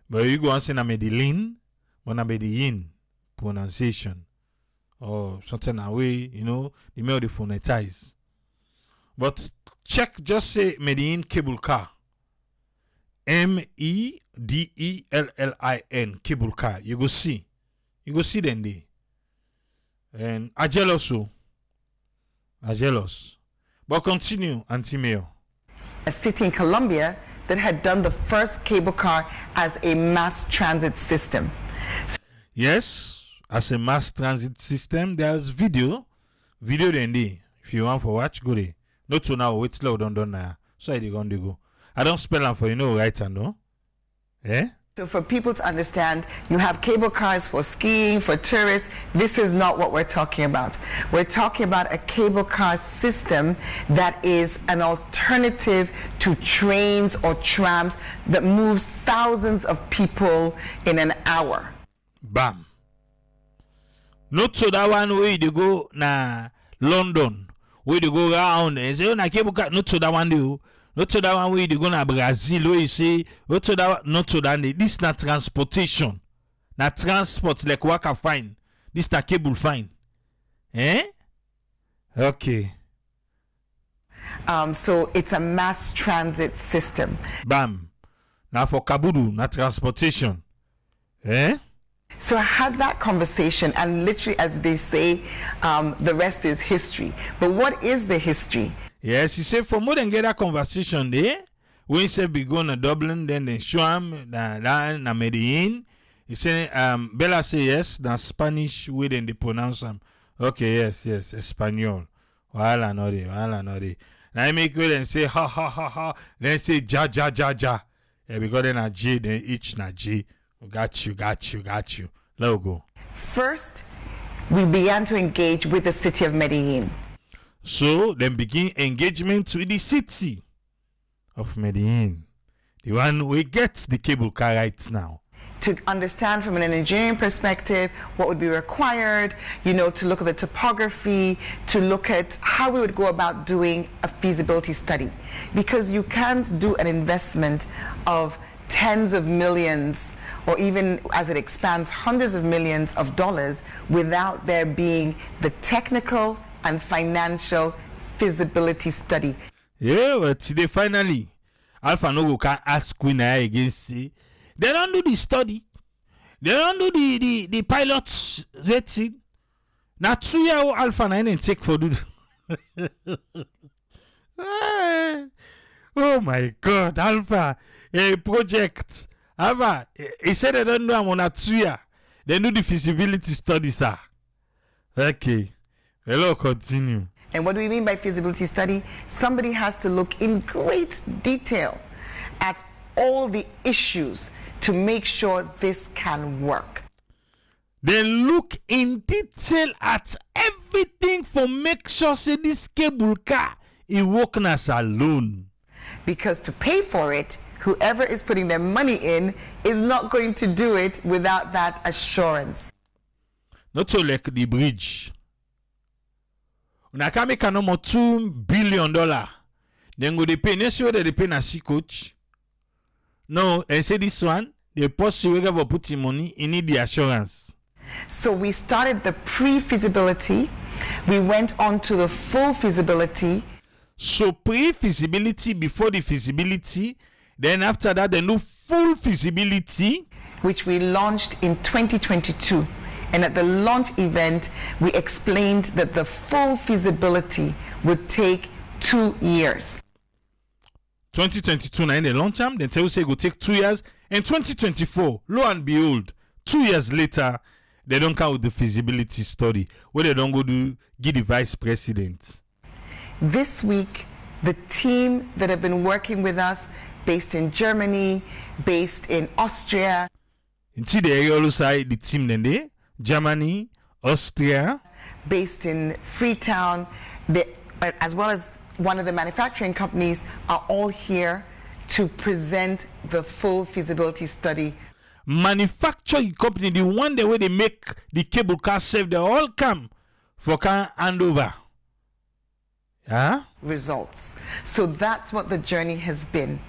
But you go and say na Medellin, but na Medellin pronunciation. Or something away, the mail they phonetize. But check, just say Medellin cable car. MEDELLIN cable car. You go see. You go see them there. And I jealous. But continue, Auntie Mayo. A city in Colombia that had done the first cable car as a mass transit system. Yes, as a mass transit system, there's video then there. If you want to watch, go there. Not to now, wait slow, don't now. So they go. I don't spell them for right and no. Eh? So for people to understand, you have cable cars for skiing, for tourists. This is not what we're talking about. We're talking about a cable car system that is an alternative to trains or trams that moves thousands of people in an hour. Bam. Not so that one way they go na London, where they go around and say, na cable car, not so that one do. Not to that one way they go na Brazil where you say not to that this na transportation. na transport like waka fine. This na cable fine. Eh? Okay. So it's a mass transit system. Bam. Now for Kabudu, na transportation. Eh? So I had that conversation, and literally, as they say, the rest is history. But what is the history? Yes, he said for more than get that conversation there. When he said be going to Dublin, then they show him na Medellin. He said, Bella say yes, na Spanish way then they pronounce them. Okay, yes, Espanol. Wala no de. Now I make it and say ha ha ha ha. Then say ja. Yeah, because then a J, then each na J. Got you. Let go. First, we began to engage with the city of Medellin. So then begin engagement with the city of Medellin, the one we get the cable car right now. To understand from an engineering perspective what would be required, to look at the topography, to look at how we would go about doing a feasibility study. Because you can't do an investment of tens of millions, or even as it expands, hundreds of millions of dollars without there being the technical and financial feasibility study. Yeah, but today finally, Alpha Nogo can ask Queen again, see. They don't do the study. They don't do the pilot rating. Now 2 years Alpha 9 and take for do. Oh my God, Alpha, a project. Alpha, he said they don't do them on a 2 year. They do the feasibility study, sir. Okay, hello, continue. And what do we mean by feasibility study? Somebody has to look in great detail at all the issues to make sure this can work. Then look in detail at everything for make sure say this cable car it work as alone. Because to pay for it, whoever is putting their money in is not going to do it without that assurance. Not so like the bridge. Una can make a number $2 billion. Then go they pay next year they pay na C coach. No, and say this one, the post wherever putting money, you need the assurance. So we started the pre-feasibility, we went on to the full feasibility. So pre-feasibility before the feasibility, then after that the new full feasibility, which we launched in 2022. And at the launch event, we explained that the full feasibility would take 2 years. 2022 now in the launch time, then tell say it will take 2 years. And 2024, lo and behold, 2 years later, they don't come with the feasibility study where they don't go to give the vice president. This week, the team that have been working with us, based in Germany, based in Austria. Until the area also the team then they Germany, Austria, based in Freetown, as well as one of the manufacturing companies, are all here to present the full feasibility study. Manufacturing company, the one the way they make the cable car safe, they all come for car handover. Yeah? Results. So that's what the journey has been.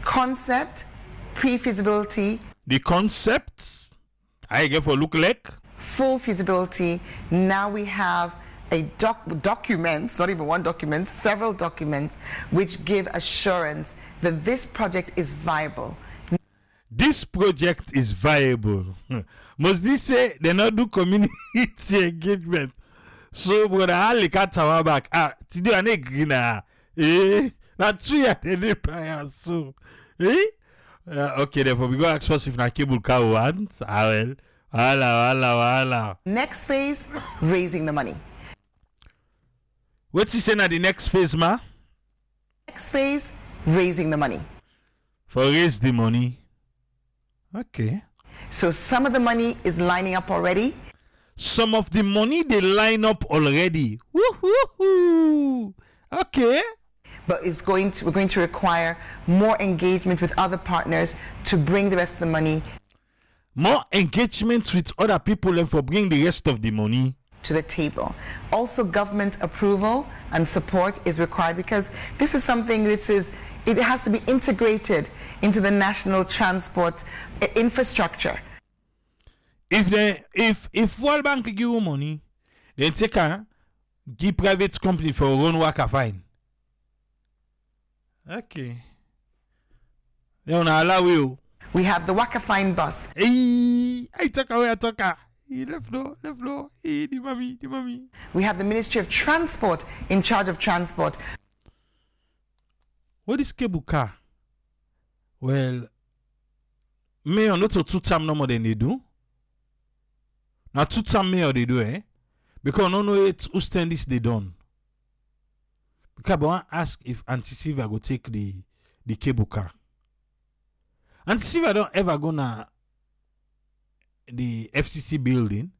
Concept, pre-feasibility. The concept, I get for look like. Full feasibility. Now we have a documents, not even one document, several documents, which give assurance that this project is viable. This project is viable. Must this say they not do community engagement? So brother, I look at our back. Today I need green. Now 2 years they pay so. Okay, therefore we go ask first if na cable car wants. Well. Wala. Next phase, raising the money. What's he saying at the next phase, ma? Next phase, raising the money. For raise the money. Okay. So some of the money is lining up already. Some of the money they line up already. Woo-hoo-hoo. Okay. But we're going to require more engagement with other partners to bring the rest of the money. More engagement with other people and for bring the rest of the money to the table. Also, government approval and support is required because this is something that it has to be integrated into the national transport infrastructure. If World Bank give you money, then take a give private company for run work a fine. Okay. They don't allow you. We have the Waka Fine bus. Hey, I talk away, I talk. Left floor. Hey, the mommy. We have the Ministry of Transport in charge of transport. What is cable car? Well, mayor not to 2 time no more than they do. Now 2 time mayor they do, eh? Because no it who stand this they done. Because I want to ask if Anti-Silva go take the cable car. Anti-Silva don't ever go na the FCC building.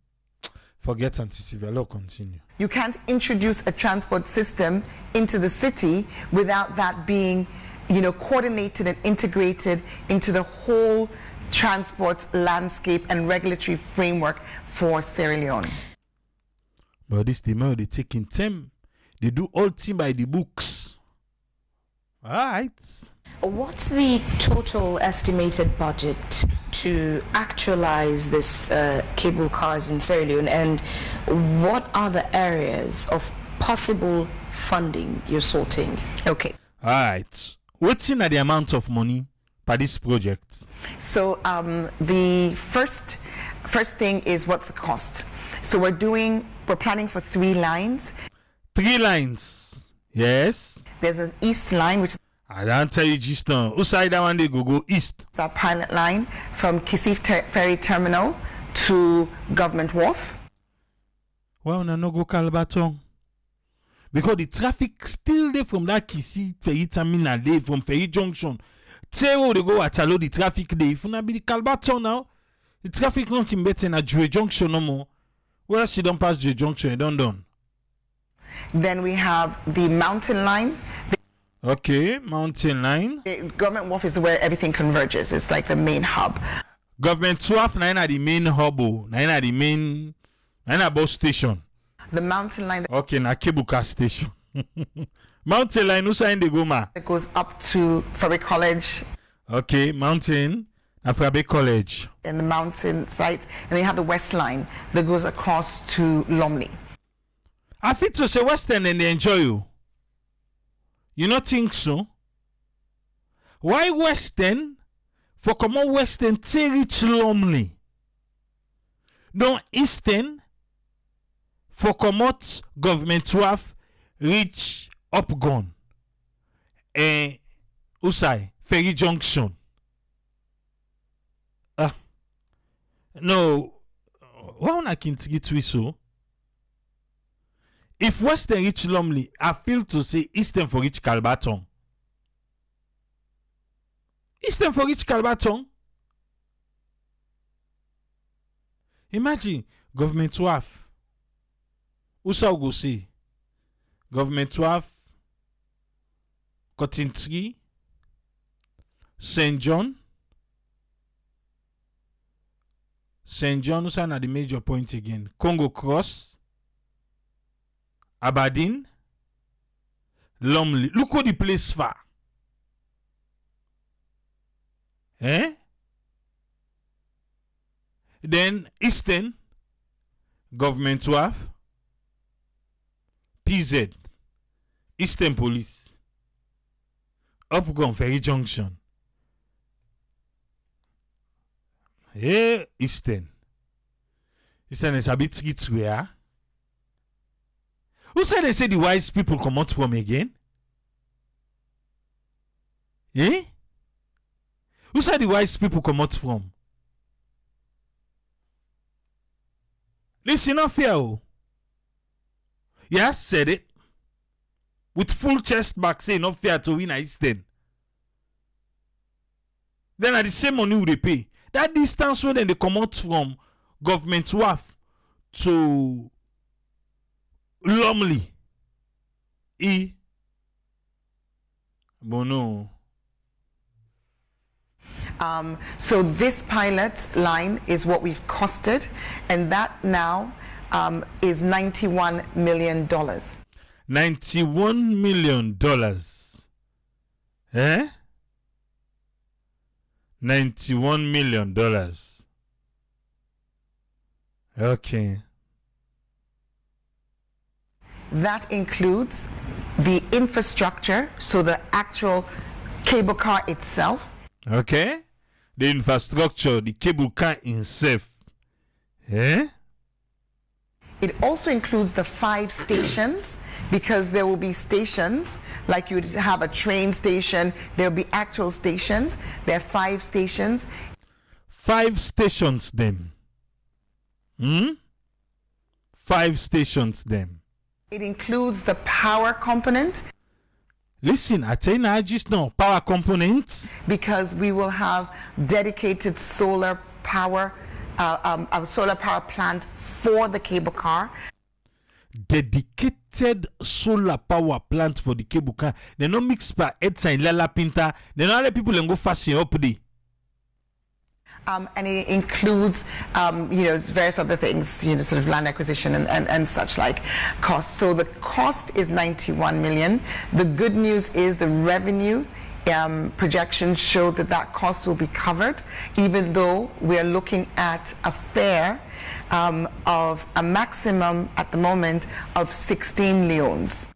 Forget Anti-Silva. Let's continue. You can't introduce a transport system into the city without that being, coordinated and integrated into the whole transport landscape and regulatory framework for Sierra Leone. But this the mail they taking time. They do all thing by the books. All right. What's the total estimated budget to actualize this cable cars in Sierra Leone, and what are the areas of possible funding you're sorting? Okay. All right. What's in the amount of money for this project? So the first thing is what's the cost. So we're planning for 3 lines. 3 lines. Yes. There's an east line, which is I don't tell you just now. Who side that one they go east? our pilot line from Kissy Ferry Terminal to Government Wharf. Well, no go Calbaton. Because the traffic still there from that Kissy Ferry Terminal there from Ferry Junction. Tell where they go at allow the traffic there. If you not be the Calbaton now, the traffic not can better in a Jue Junction no more. Where she don't pass Jue Junction, you don't done. Then we have the mountain line. Okay, mountain line. The Government Wharf is where everything converges. It's like the main hub. Government 12 nine at the main hub, nine at the main bus station. The mountain line Okay, na cable car station. Mountain line, who sign the goma? that goes up to Fabric College Okay, mountain, Afabe College. in the mountain site, and then you have the west line that goes across to Lumley. I fit to say Western and they enjoy you. You not think so? Why Western? For come on Western, take reach Lumley. Don't Eastern for come out Government Wharf reach Upgun. Usai, Ferry Junction. No, why not can get so? If Western reach Lumley, I feel to say Eastern for reach Calbaton. Eastern for reach Calbaton. Imagine Government Wharf. Usa go say Government Wharf, Cotton Tree, St. John, Usa na the major point again. Congo Cross, Aberdeen, Lumley. Look how the place far. Then Eastern, Government Wharf, PZ, Eastern Police, Upgun Ferry Junction. Eastern. Eastern is a bit skitsware. Who said they say the wise people come out from again? Who said the wise people come out from? Listen, not fear. You have said it with full chest back, say not fear to win a Eastern. Then at the same money they pay. That distance when they come out from Government Wharf to Lumley. Bono. So this pilot line is what we've costed, and that now is $91 million. $91 million. $91 million. Okay. That includes the infrastructure, so the actual cable car itself. Okay. The infrastructure, the cable car itself. Eh? It also includes the 5 stations, because there will be stations, like you'd have a train station, there'll be actual stations. There are 5 stations. 5 stations then. 5 stations then. It includes the power component. Listen, I tell you now, just now, power components. Because we will have dedicated solar power, a solar power plant for the cable car. Dedicated solar power plant for the cable car. They no mix by Edsa and Lala Pinta. They no let people and go fast up there. And it includes, various other things, sort of land acquisition and such like costs. So the cost is 91 million. The good news is the revenue projections show that cost will be covered, even though we are looking at a fare of a maximum at the moment of 16 leones.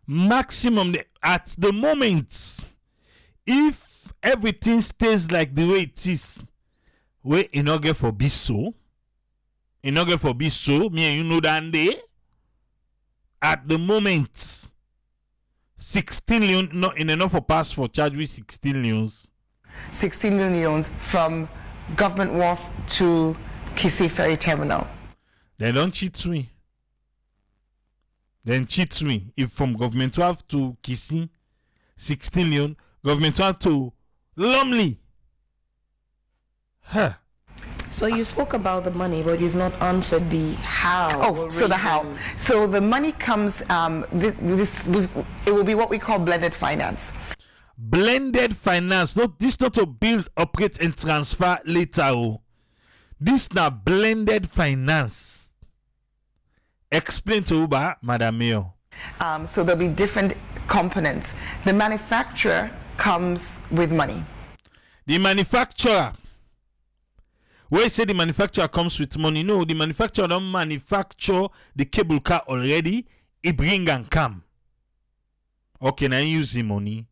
Maximum at the moment. If everything stays like the way it is, we in order for be so. In order for be so, me and you know that day. At the moment, 16 leon not enough for pass for charge with 16 leons. 16 leons from Government Wharf to Kissy Ferry Terminal. They don't cheat me. Then cheat me. If from Government Wharf to Kissy, 16 leon, Government Wharf to Lumley. Huh. So you spoke about the money, but you've not answered the how. Oh, so the how. So the money comes, it will be what we call blended finance. Blended finance. This not to build, operate, and transfer later. Oh. This now blended finance. Explain to Uba, Madam Mayor. So there'll be different components. The manufacturer comes with money. The manufacturer. Where say the manufacturer comes with money? No, the manufacturer don't manufacture the cable car already. He bring and come. Okay, now use the money.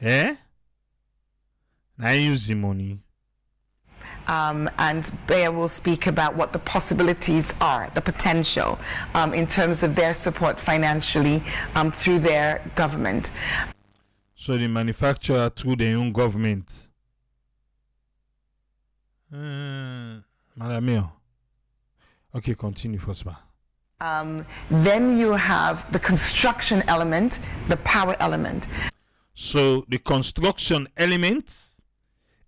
Eh? Now use the money. And Bear will speak about what the possibilities are, the potential, in terms of their support financially through their government. So the manufacturer through their own government. Madam Mayor. Okay, continue first. Then you have the construction element, the power element. So the construction elements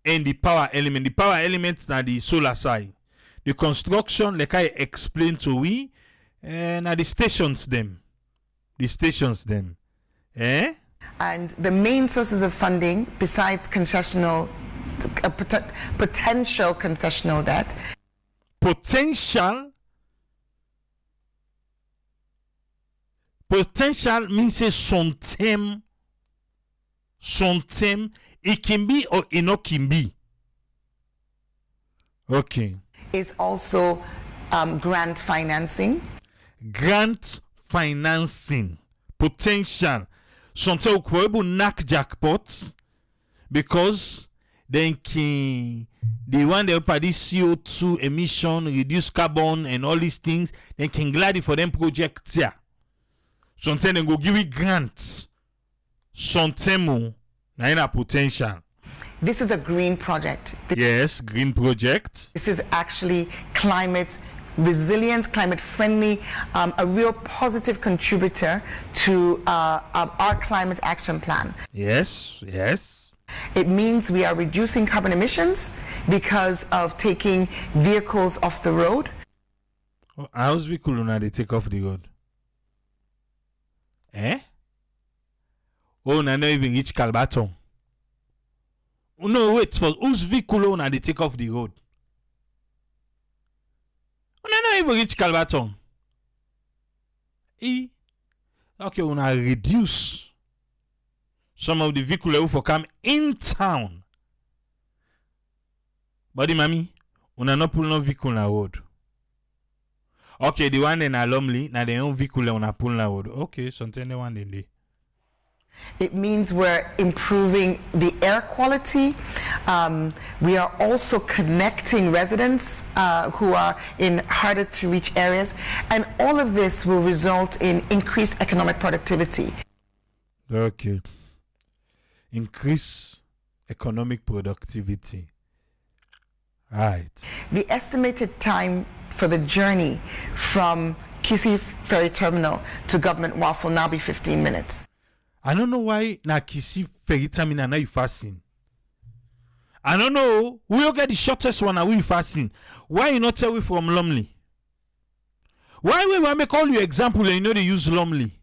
and the power element. The power elements are the solar side. The construction, like I explained to we, and are the stations them. The stations them. Eh? And the main sources of funding, besides potential concessional debt. Potential means a something. It can be or it not can be. Okay. Is also grant financing. Grant financing. Potential. Something we knock jackpots because then can the one that pay this CO2 emission, reduce carbon and all these things, then can glad for them projects here. Sometimes they go give it grants. Sometimes now in a potential. This is a green project. Yes, green project. This is actually climate resilient, climate friendly, a real positive contributor to our climate action plan. Yes, yes. It means we are reducing carbon emissions because of taking vehicles off the road. How's vehicle now they take off the road? Eh? Oh, now not even reach Calbaton. Oh, no, wait, for whose vehicle now they take off the road? Oh, now not even reach Calbaton. Okay, we now reduce some of the vehicles who for come in town. But the mommy, una no pull no vehicle na road. Okay, the one in Lumley, na the own vehicle una pull na road. Okay, something the one in there. It means we're improving the air quality. We are also connecting residents who are in harder to reach areas. And all of this will result in increased economic productivity. Okay. Increase economic productivity. Right. The estimated time for the journey from Kissy Ferry Terminal to Government Wharf will now be 15 minutes. I don't know why na Kissy Ferry Terminal now you fasting. I don't know. We will get the shortest one and we fasting. Why you not tell we from Lumley? Why we make all your example and you know they use Lumley?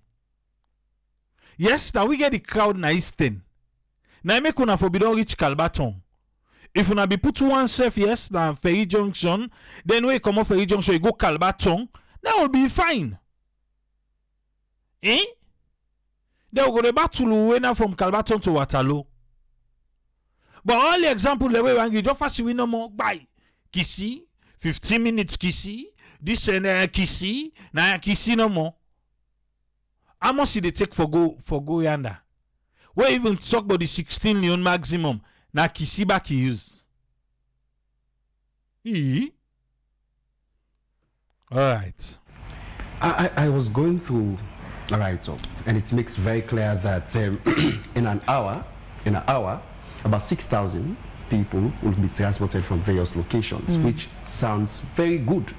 Yes, now we get the crowd na Eastern. Now make una for be don't reach Calbaton. If una be put one self, yes, na Ferry Junction, then we come off Ferry Junction, you go Calbaton, that will be fine. Eh? Then we go the battle from Calbaton to Waterloo. But all the example the way we just fast we no more by Kissy, 15 minutes Kissy, this and Kissy, na Kissy no more. How much did they take for go yonder? We even talk about the 16 Leone maximum. Na Kissy back he use. Alright. I was going through a write-up and it makes very clear that in an hour, about 6,000 people will be transported from various locations, which sounds very good,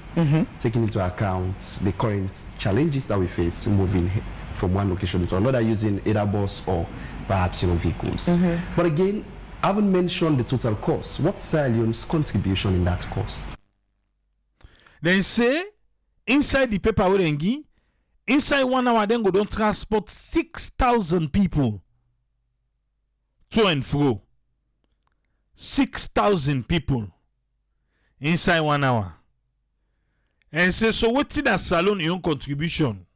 taking into account the current challenges that we face moving from one location to another using either bus or perhaps vehicles. But again, I haven't mentioned the total cost. What's Sierra Leone's contribution in that cost? Then say inside the paper we give, inside 1 hour then go don't transport 6,000 people to and fro. 6,000 people inside 1 hour. And say so what's in a salon your contribution?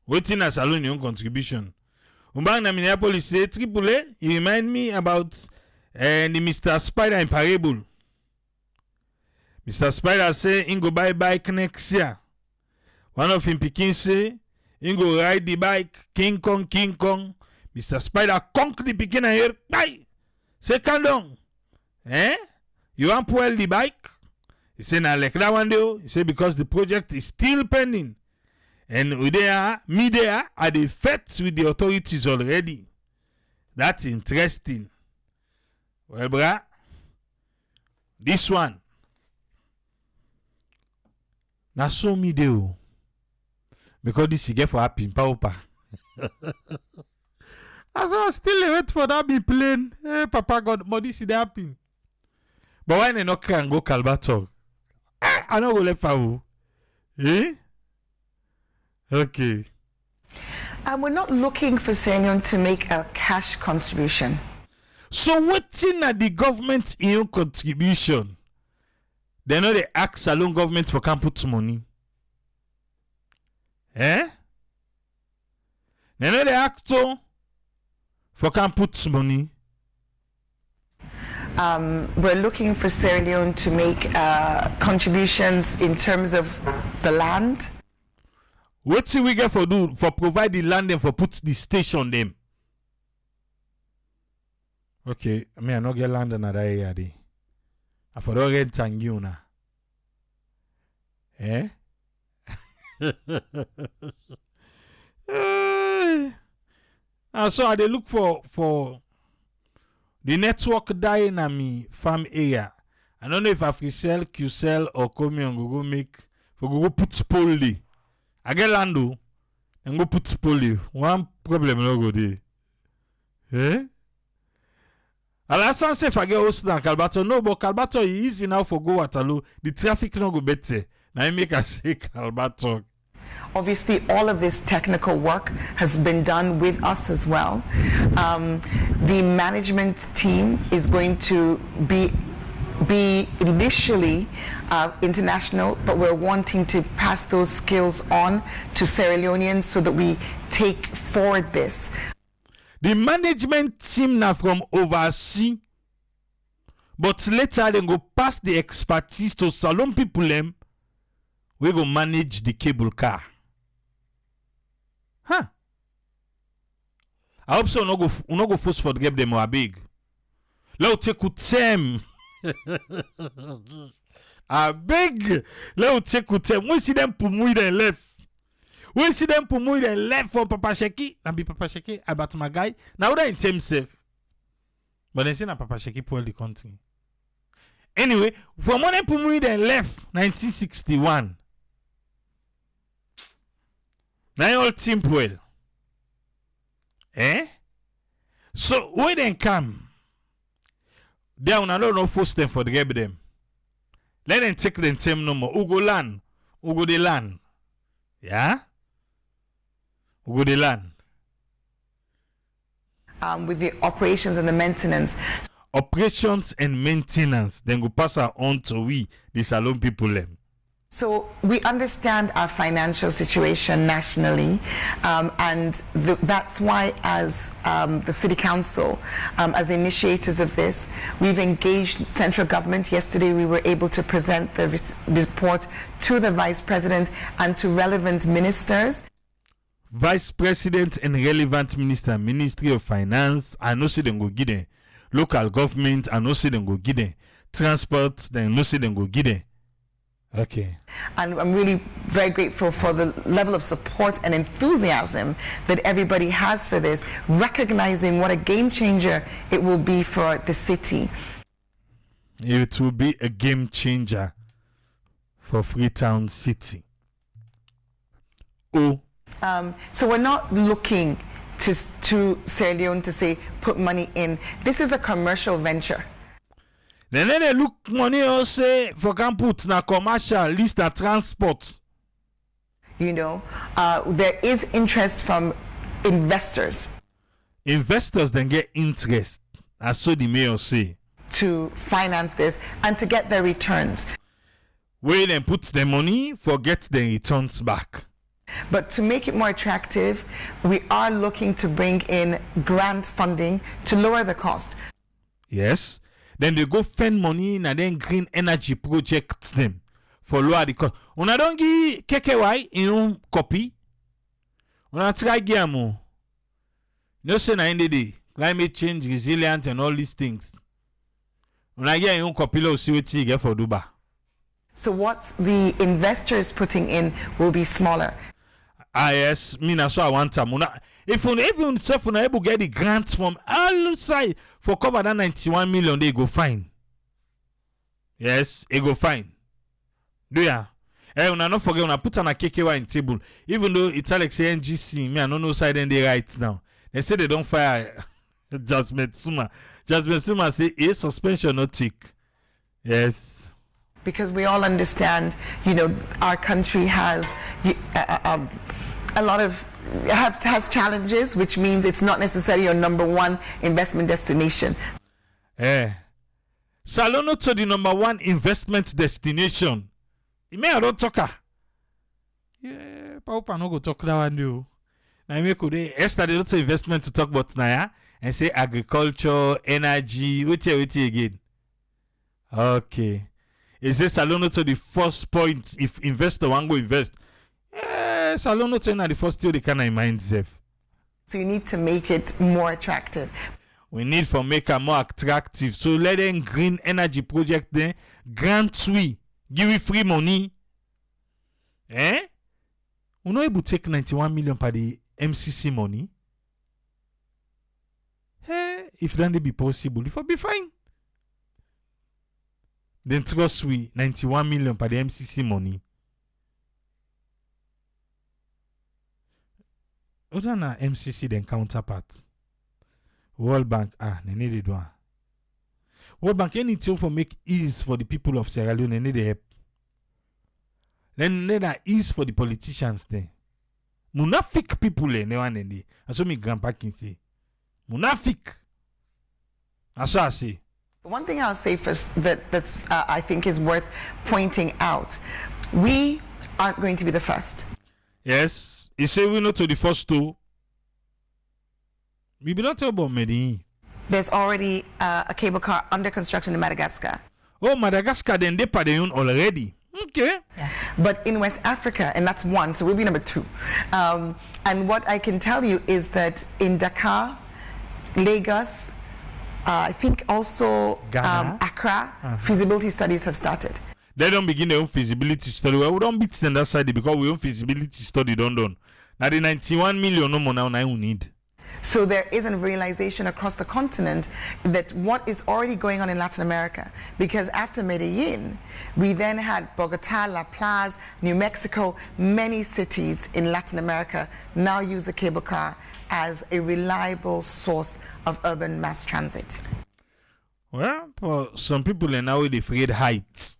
What's in a salon your contribution? Umbang na Minneapolis say AAA, you remind me about the Mr. Spider in Parable. Mr. Spider say he go buy bike next year. One of him pikin say he go ride the bike King Kong. Mr. Spider conk the pikin and here bye. Say calm down. You want to pull the bike? He say na like that one day. He say because the project is still pending. And we there are the facts with the authorities already. That's interesting. Well, brah, this one. Na so me do. Because this is get for happy, Papa. As I still wait for that be plane. Hey, Papa God, but this is happen. But why they not can go Calbator? I don't go left for you. Okay. And we're not looking for Sierra Leone to make a cash contribution. So what's in the government in contribution? They know they ask alone government for can put money. They know they ask for can put money. We're looking for Sierra Leone to make contributions in terms of the land. What we get for do for provide the land and for put the station them? Okay, I mean I not get land in that area. I for don't get Tangiuna. So I they look for the network dying in me farm area. I don't know if I sell QCell or come and go make for go put pole there. I get land and go put pole. One problem no go there. Alasan say if I get host na Calbator, no, but Calbator is easy now for go Waterloo. The traffic no go better. Now you make us say Calbator. Obviously, all of this technical work has been done with us as well. The management team is going to be initially international, but we're wanting to pass those skills on to Sierra Leoneans so that we take forward this. The management team now from overseas, But later they go pass the expertise to salon people them. We go manage the cable car. Huh? I hope so. No go force for the get them more big. Let take them. I beg. Let take them. We see them pumui then left. We see them pumui then left for Papa Sheki. And be Papa Sheki about my guy. Now they in himself. But they say na Papa Sheki pull the country. Anyway, from when they pumui then left 1961. Now all team well. So when they come, they are not force them for the get them. Let them take them team no more. Ugo land. Ugo the land. Yeah? Ugo the land. With the operations and the maintenance. Operations and maintenance. Then go pass on to we, the salon people them. So we understand our financial situation nationally, and that's why as the City Council, as the initiators of this, we've engaged central government. Yesterday we were able to present the report to the Vice President and to relevant ministers. Vice President and relevant minister, Ministry of Finance, I know see them go get them. Local government, I know see them go get them. Transport, then no see them go get them. Okay. And I'm really very grateful for the level of support and enthusiasm that everybody has for this, recognizing what a game changer it will be for the city. It will be a game changer for Freetown City. Oh. So we're not looking to Sierra Leone to say put money in. This is a commercial venture. Then they look money also for can put na commercial list of transport. You know, there is interest from investors. Investors then get interest, as so the mayor say, to finance this and to get their returns. Where then put the money for get the returns back. But to make it more attractive, we are looking to bring in grant funding to lower the cost. Yes. Then they go spend money in and then green energy projects them for lower the cost. Una don't give KKY in your copy. Una try give more. No say na end the day climate change, resilient and all these things. Una get in your copy lo see what you get for Dubai. So what the investor is putting in will be smaller. Yes, me na so I want them. If you even self una able get the grants from all side for cover that 91 million, they go fine. Yes, it go fine. Do ya? Una not forget una put on a KKY in table. Even though it's like say NGC, me I don't know side and they right now. They say they don't fire Jasmine Suma. Jasmine Suma say a suspension not tick. Yes. Because we all understand, you know, our country has a lot of has challenges, which means it's not necessarily your number one investment destination. Salono to the number one investment destination. You may not talk. Yeah, Papa no go talk that one do. Now you could yesterday lots of investment to talk about now and say agriculture, energy, wait again. Okay. Is this Salono to the first point if investor want go invest? Salono to the first thing they can mind self. So you need to make it more attractive. We need to make it more attractive. So let them green energy project there, grant we, give you free money. We not able to take 91 million per the MCC money. If then they be possible, if it be fine. Then trust we 91 million per the MCC money. Other than MCC then counterpart. World Bank, they need it one. World Bank anything for make ease for the people of Sierra Leone, they need the help. Then need that ease for the politicians then. Munafik people they want and that's what my grandpa can say. Munafik. That's what I say. One thing I'll say first that's I think is worth pointing out. We aren't going to be the first. Yes. He say we not to the first two. We be not talking about Medellin. there's already a cable car under construction in Madagascar. Oh, Madagascar, then they pay already. Okay. Yeah. But in West Africa, and that's one, so we'll be number 2. And what I can tell you is that in Dakar, Lagos, I think also Accra, feasibility studies have started. They don't begin their own feasibility study. Well, we don't beat standard side because we own feasibility study done. Now the 91 million no more now we need. So there is a realization across the continent that what is already going on in Latin America, because after Medellin, we then had Bogota, La Paz, New Mexico, many cities in Latin America now use the cable car as a reliable source of urban mass transit. Well, for some people they now they afraid heights.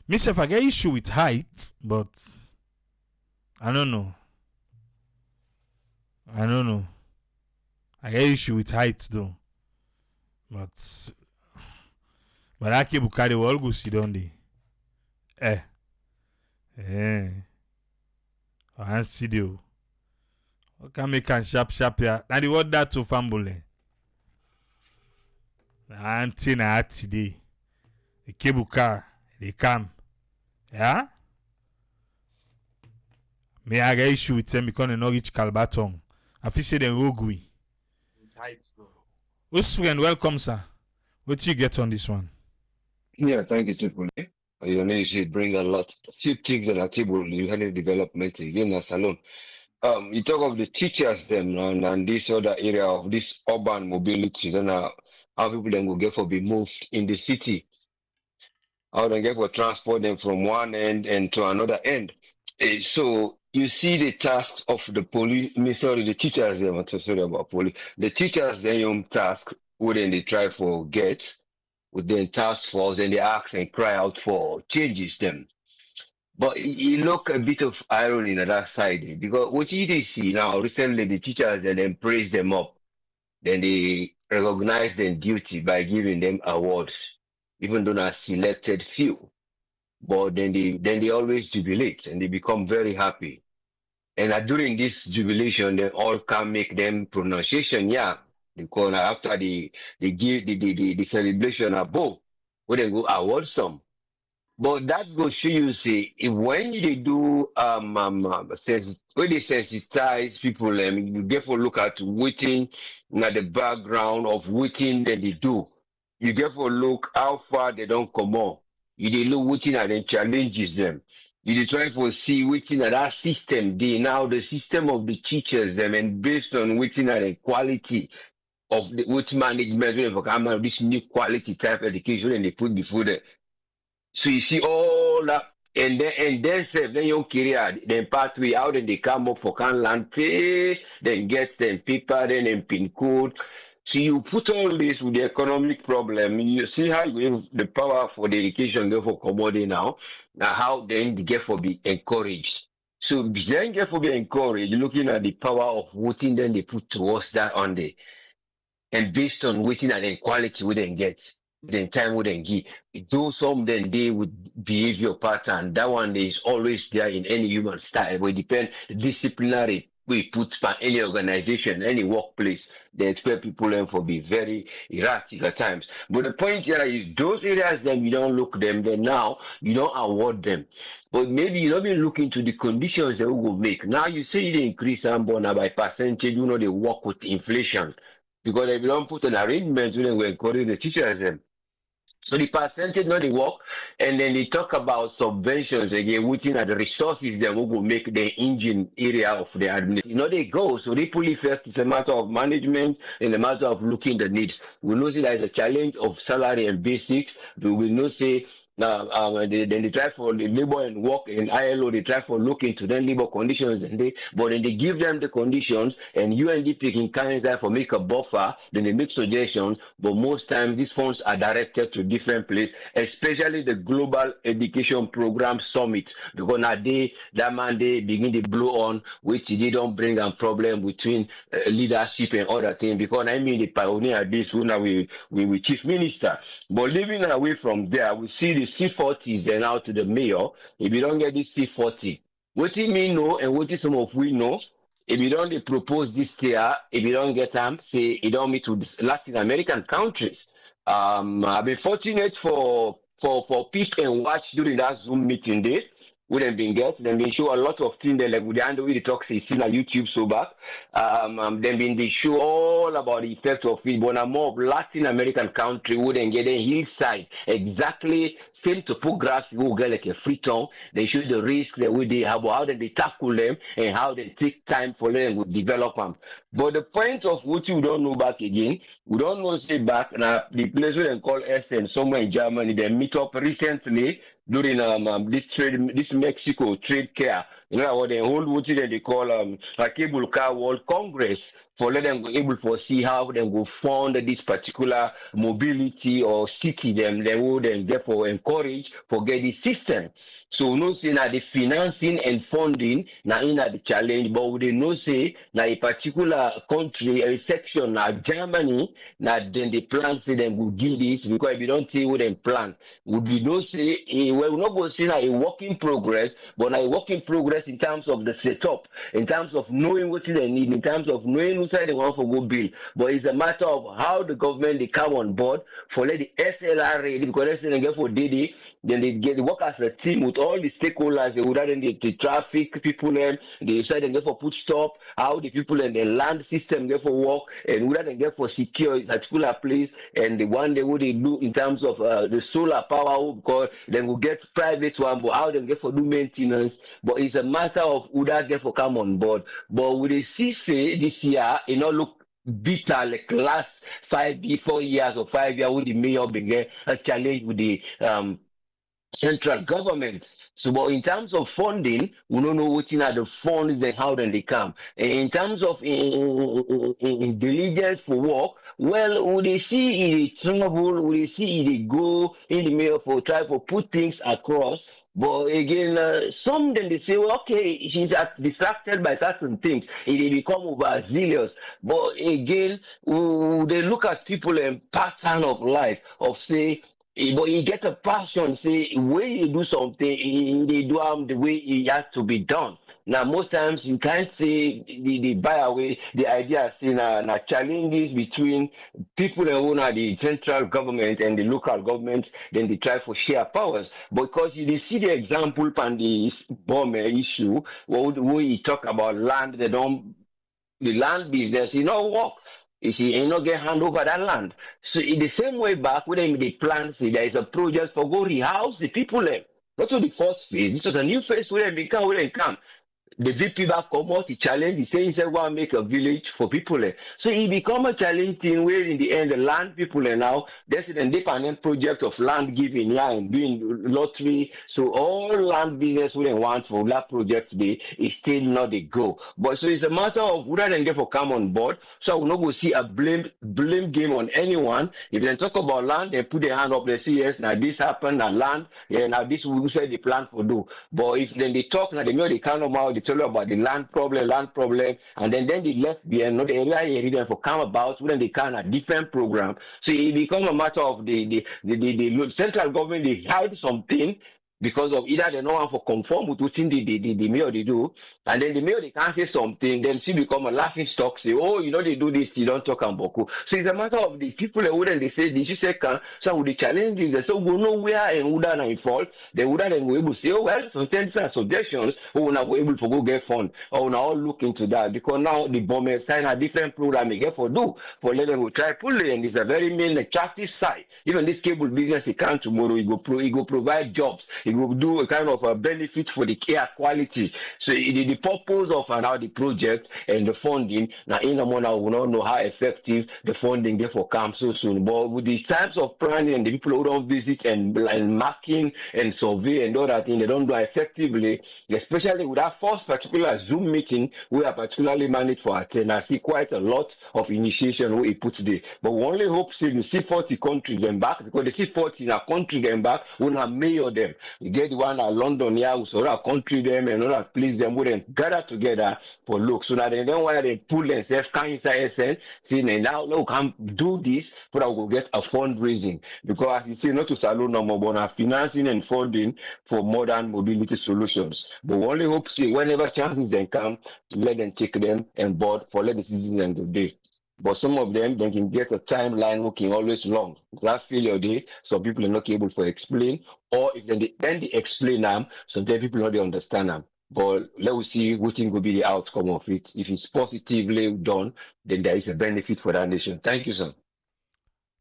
Myself, I get issue with heights, but I don't know. I get issue with heights though. But that cable car they will all go sit down there. I see you. What can make a sharp here? Now the word that to fumble. Antenna today. The cable car they come. Yeah? May I get issue with them because they no reach Calbaton. I feel say them rogue. Friend, welcome, sir. What do you get on this one? Yeah, thank you, Triple. You know, you should bring a few things on the table. You handle development again as alone. You talk of the teachers them and this other area of this urban mobility, and how people then will get for be moved in the city. How they get for transport them from one end and to another end. So you see the task of the police, the teachers them. I'm sorry about police. The teachers then your task wouldn't they try for get with the task force and they ask and cry out for changes them. But you look a bit of irony on that side because what you see now recently the teachers and then praise them up, then they recognize their duty by giving them awards, even though not selected few. But then they always jubilate and they become very happy. And during this jubilation, they all can make them pronunciation, yeah. Because after they give the celebration above, we then go award some. But that goes show you see if when they do when they sensitize people, you get for look at waiting at the background of waiting that they do. You get for look how far they don't come on. You dey look waiting at them challenges them. You dey try for see waiting at that system. They now the system of the teachers them and based on waiting at the quality of the with management of this new quality type education and they put before them. So you see all that and then your career, then pathway out and they come up for can land, then get them paper, then pin code. So you put all this with the economic problem, you see how you have the power for the education go for commodity now how then the get for be encouraged. So then get for be encouraged, looking at the power of voting, then they put towards that on the and based on waiting and the quality we then get, then time we then give. Do some then they would behavior pattern. That one is always there in any human style. We depend the disciplinary we put by any organization, any workplace, they expect people then for be very erratic at times. But the point here is those areas then you don't look them, then now you don't award them. But maybe you don't even look into the conditions that we will make. Now you say they increase and by percentage, you know they work with inflation. Because if you don't put an arrangement, you will encourage the teachers them. So the percentage not the work, and then they talk about subventions again, looking at the resources that will make the engine area of the administration. You know, they go. So the pull effect is a matter of management and a matter of looking the needs. We know there is a challenge of salary and basics. We will not say then they try for the labor and work in ILO, they try for look into their labor conditions and but then they give them the conditions and UNDP can kind of for make a buffer, then they make suggestions, but most times these funds are directed to different places, especially the Global Education Program Summit, because now that man they begin to blow on, which they don't bring a problem between leadership and other things, because I mean the pioneer this one we chief minister, but living away from there, we see the C40s then out to the mayor. If you don't get this C40, what do you mean know and what is some of we know If you don't propose this year, if you don't get them, say you don't meet with Latin American countries. I've been fortunate for pick and watch during that Zoom meeting day. We them been get them been show a lot of things there like with the handle with the talk see on YouTube so back. Them been they show all about the effect of it, but more of Latin American country wouldn't get a hillside exactly same topography you get like a Freetown. They show the risk that we they have how they tackle them and how they take time for them to develop them. But the point of what you don't know back again, we don't know say back now the place where they call Essen somewhere in Germany. They meet up recently during this Mexico trade care. You know what they hold what they call a cable car world congress for let them be able to see how they go fund this particular mobility or city them they would and therefore encourage for get this system. So no say now the financing and funding now in the challenge, but we no say now a particular country a section now Germany now then the plan say them will give this because if you don't see what them plan would be no say well, we're not going to see a work in progress, but a work in progress in terms of the setup, in terms of knowing what they need, in terms of knowing who side they want for go bill. But it's a matter of how the government they come on board for let the SLRA because they get for DD, then they get work as a team with all the stakeholders. They would then the traffic people them, they decide they get for put stop, how the people and the land system get for work, and would then get for secure a particular place, and the one they would do in terms of the solar power because then will get private one, but how them get for do maintenance. But it's a matter of who that get for come on board. But with the CC this year, you know, look bitter like last 4 years or 5 years with the mayor began a challenge with the central government. So, but in terms of funding, we don't know what are the funds and how then they come. In terms of in diligence for work, well, would they see it travel, would they see it go in the mail for try to put things across. But again, some then they say, well, okay, she's distracted by certain things. It become overzealous. But again, they look at people and pattern of life of say, but you get a passion, say, when you do something, they do the way it has to be done. Now, most times you can't say the buy away the idea, say, now challenges between people that own the central government and the local governments, then they try for share powers. Because you see the example on the bomb issue, where we talk about land, the land business, work. You see, you not get hand over that land. So in the same way back, when they plan, see, there is a project for go rehouse the people there. Not to the first phase. This was a new phase where they come. The VP back come out, the challenge, he says he want to make a village for people there. So it become a challenge thing where in the end the land people are now, there's an independent project of land giving, and doing lottery. So all land business we want for that project today is still not the go. But so it's a matter of whether they get for come on board. So I will not go see a blame game on anyone. If they talk about land, they put their hand up, they say yes, now this happened, and land, yeah, now this we said the plan for do. But if then they talk, now they know they can't come out, tell you about the land problem, and then they left behind, not the area they for come about when they can a different program. So it becomes a matter of the central government, they hide something because of either they don't want to conform with what the mayor they do, and then the mayor they can't say something, then she become a laughing stock, say, oh, they do this, you don't talk about Boku. So it's a matter of the people that wouldn't they say this you say can so with the challenges they so go nowhere and would not fault, they wouldn't be able to say, oh well, some different suggestions who will not be able to go get fund or now all look into that because now the bomber sign a different program they get for do for let them go try pull it, and it's a very main attractive side. Even this cable business it can tomorrow it go provide jobs. It will do a kind of a benefit for the air quality. So the purpose of now the project and the funding, now in the morning I will not know how effective the funding therefore comes so soon. But with the types of planning and the people who don't visit and marking and survey and all that thing, they don't do effectively, especially with that first particular Zoom meeting we are particularly managed for attend. I see quite a lot of initiation where he puts there. But we only hope see the C40 countries them back because the C40 in a country them back will not mayor them. You get the one at London here, so that country them and other place them would then gather together for look. So that they then why they pull themselves can inside SN, saying now no can do this, but I will get a fundraising. Because as you say, not to salon no more, but financing and funding for modern mobility solutions. But we only hope see whenever chances then come to let them take them and board for let the citizens to do. But some of them they can get a timeline looking always long. That failure day, some people are not able to explain, or if they explain them, sometimes people don't understand them. But let us see what will be the outcome of it. If it's positively done, then there is a benefit for that nation. Thank you, sir.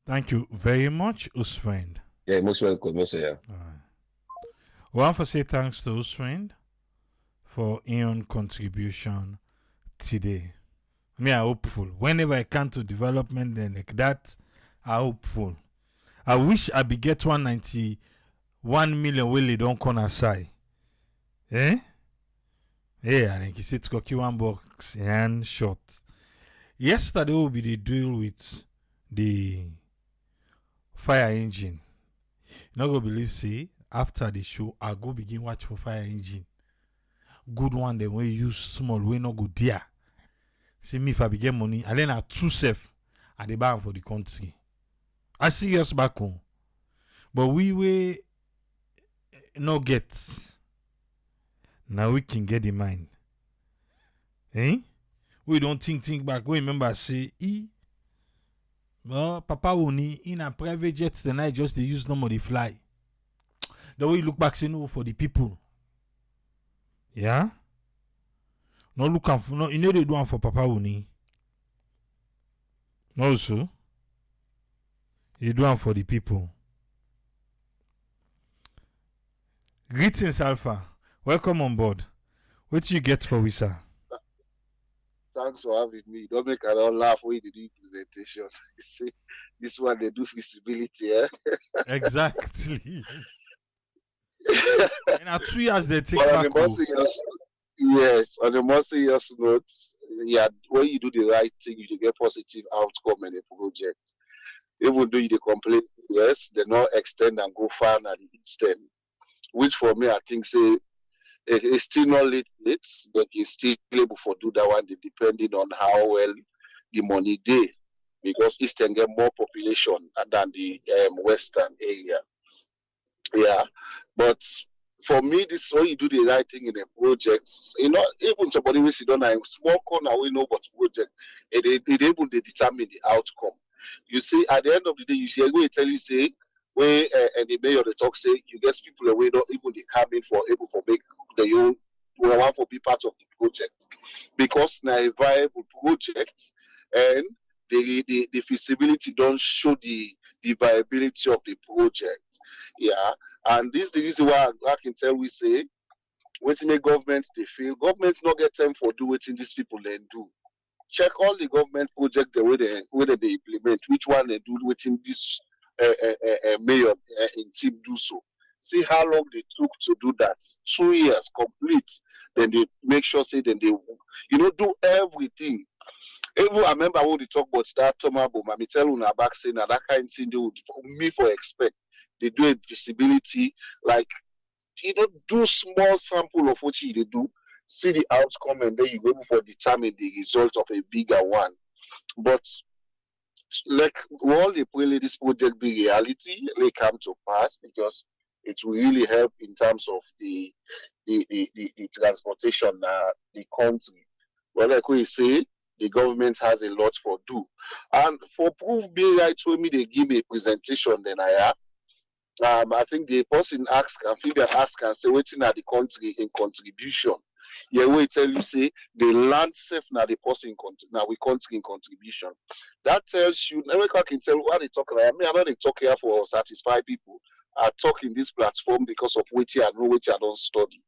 Thank you very much, Usfriend. Yeah, most welcome, yes, sir. All right. We want to say thanks to Usfriend for Ian contribution today. Me, I'm hopeful. Whenever I come to development then like that, I'm hopeful. I wish I be get 191 million will they don't come aside. Eh? Yeah, I think he said to one box and short. Yesterday will be the deal with the fire engine. You not gonna believe, see, after the show, I'll go begin watch for fire engine. Good one, then we use small, we not go there. See me if I get money, and then I too safe at the bank for the country. I serious back home. But we no get. Now we can get the mind. Eh? We don't think back. We remember say, well, Papa Woni in a private jet the night just they use nobody fly. The way you look back, say no for the people. Yeah? No look for no, you know they do one for Papa Woni. Also, you do one for the people. Greetings, Alpha. Welcome on board. What do you get for we, sir? Thanks for having me. Don't make a all laugh when you do presentation. See, this one they do feasibility, eh? Exactly. And 2 years they take But back. Yes, on a more serious note, yeah, when you do the right thing, you get positive outcome in a project. Even though you complain, yes, they not extend and go far and extend. Which for me, I think say it's still not late, but it's still able for do that one, depending on how well the money did. Because Eastern get more population than the Western area. Yeah, but for me, this is when you do the right thing in a project. You know, even somebody will sit down and small corner, we know what project, it able to determine the outcome. You see, at the end of the day, you see, I'm going to tell you, say, where and the mayor the talk say, you get people away, not even they come in for able for make the own want for be part of the project because now a viable project and the feasibility don't show the viability of the project. Yeah, and this is the reason why I can tell we say waiting the government they feel government not get time for do waiting these people then do. Check all the government project the way they implement, which one they do waiting this mayor in team do so. See how long they took to do that. 2 years complete. Then they make sure say then they do everything. Even I remember when they talk about that Tomabo, Mami tell una back saying that kind of thing they would for expect. They do a visibility like do small sample of what they do, see the outcome, and then you go for determine the result of a bigger one. But like all the pray this project be reality, they come to pass because it will really help in terms of the transportation the country. But like we say, the government has a lot for do. And for proof be right to me, they give me a presentation then I think the person amphibian ask and say waiting at the country in contribution. Yeah, we tell you say the land safe now the person now we country in contribution. That tells you every can tell what they talk about. I mean, I'm not talk here for satisfy people. I talk in this platform because of which I know which I don't study.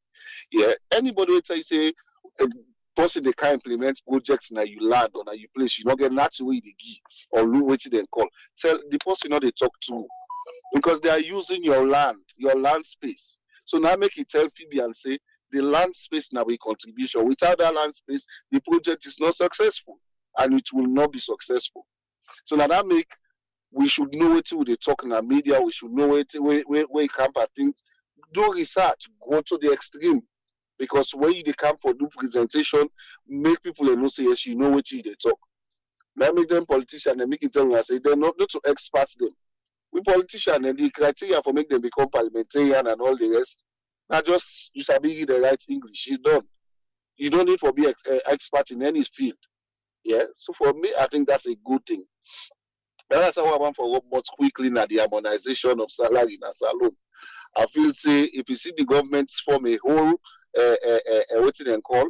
Yeah, anybody will tell you say person they can implement projects now you land or now you place, you not get nothing way they give or look what they call. Tell the person not they talk to because they are using your land space. So now make it tell Phoebe and say the land space now we contribution. Without that land space, the project is not successful and it will not be successful. So now that make we should know what they talk in the media, we should know where camp things. do research, go to the extreme. Because when you come for do presentation, make people know say yes, you know what they talk. Now make them politicians and make it tell us say they're not to expert them. We politicians and the criteria for make them become parliamentarian and all the rest. Not just you sabi the right English. It's done. You don't need to be an expert in any field. Yeah. So for me, I think that's a good thing. That's how I want for much quickly now the harmonization of salary in a salon. I feel say if you see the government form a whole what they call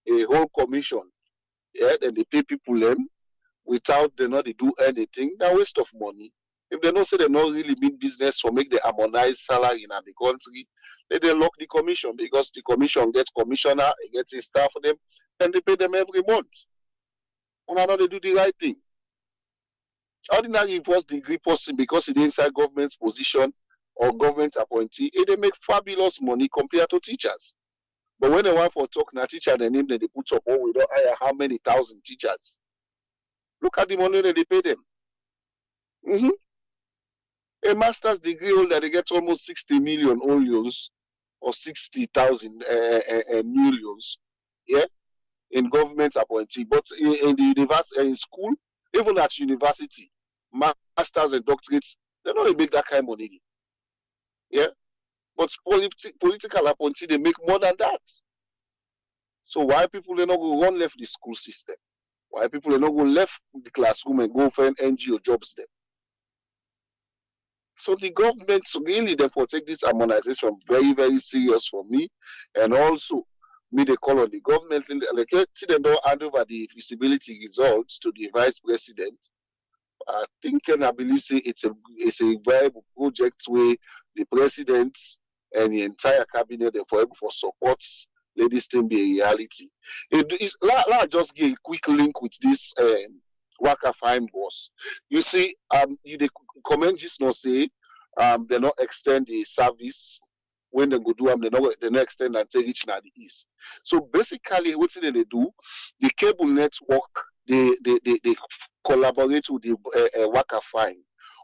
a whole commission, yeah, then they pay people them without they not they do anything. Now waste of money. If they don't say they not really mean business for make the harmonized salary in the country, then they lock the commission because the commission gets commissioner, it gets his staff for them, and they pay them every month. And I know they do the right thing. Ordinary first degree person because it's inside government's position or government appointee, they make fabulous money compared to teachers. But when they want for talk now, teacher the name that they put up, oh, we don't hire how many thousand teachers. Look at the money that they pay them. A master's degree holder, they get almost 60 million euros or 60,000 millions, yeah, in government appointee. But in the university, in school, even at university, masters and doctorates, they don't make that kind of money. Yeah, but political appointee, they make more than that. So why people they not go run left the school system? Why people they not go left the classroom and go find NGO jobs there? So the government really therefore take this harmonization very, very serious for me, and also me they call on the government like see them don't hand over the feasibility results to the vice president. I think and I believe say it's a viable project where the president and the entire cabinet therefore able for supports let this thing be a reality. Let just give a quick link with this Waka Fine boss. You see, you the comment just not say they not extend the service when they go do them, they not extend until reaching at the east. So basically, what they do, the cable network they collaborate with the Waka Fine.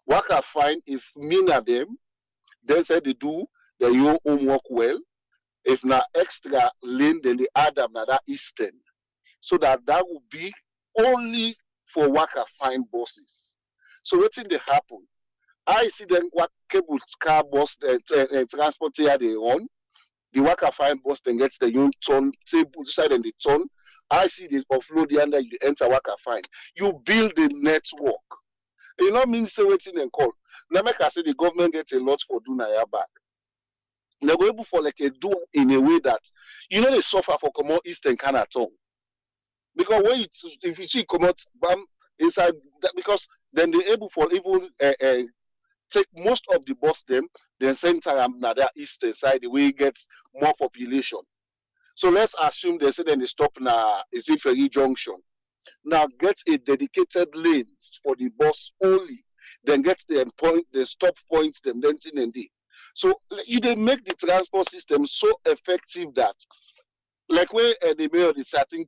Waka Fine, if me and them, they say they do their own homework well. If not extra lane, then they add them na that eastern. So that would be only for Waka Fine buses. So what thing they happen? I see them what cable car bus transport here they run. The Waka Fine bus then gets the young turn table decide and the turn. I see they offload the under you enter Waka Fine. You build the network. You know mean say waiting and call. Now make I say the government gets a lot for doing back. They're able for like a do in a way that you know they suffer for common Eastern Canada. Because when if you see come out bam inside that because then they're able for even take most of the bus them, then center them na that eastern side the way it gets more population. So let's assume they say then they stop na Ferry Junction. Now get a dedicated lanes for the bus only, then get the point the stop points them then and day. So you they make the transport system so effective that like where the mayor is setting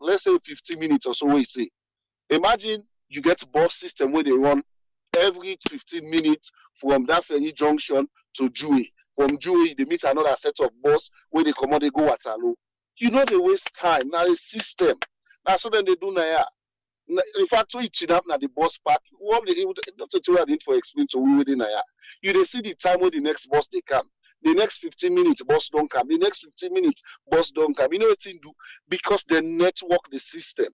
let's say 50 minutes or so we say. Imagine you get bus system where they run every 15 minutes from that Ferry Junction to Jui. From Jui, they meet another set of bus where they come out, they go at Alo. You know they waste time. Now the system. Now so then they do now. In fact, so it's up now the bus park. What they not to I need for explain to we within now. You they see the time when the next bus they come. The next 15 minutes bus don't come. The next 15 minutes bus don't come. You know what they do? Because they network the system.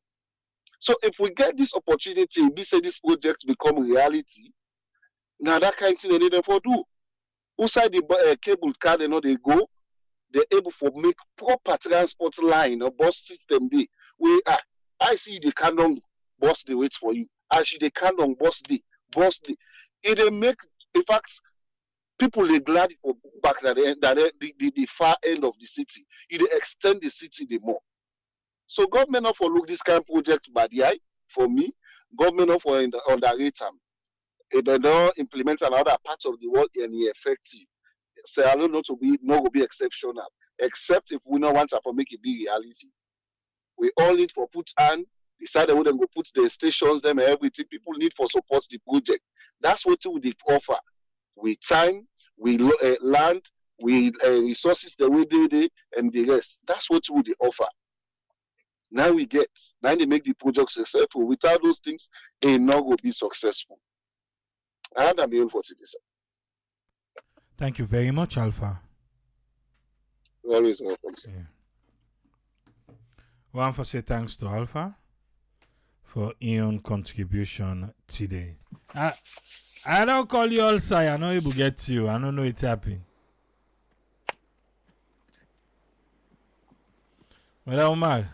So if we get this opportunity, we say this project become reality, now that kind of thing they need them for do. Outside the cable car, they know they go, they're able for make proper transport line or bus system day. Where I see the canon bus they wait for you. I see the canon bus day. It they make in fact people they glad for back at the far end of the city. They extend the city the more. So government not for look this kind of project by the eye for me. Government not for underrate them. They don't implement another part of the world and effective. So I don't know to be not will be exceptional. Except if we don't want to make it be reality. We all need for put and decide where they go put the stations, them and everything. People need for support the project. That's what we offer. We time, we land, with resources the way they and the rest. That's what we they offer. Now they make the project successful. Without those things, it not will be successful. And I'm here for this. Thank you very much, Alpha. Always welcome. Yeah. One for say thanks to Alpha for Ian contribution today. I don't call you all say I know it will get you. I don't know it's happening. Well, Omar.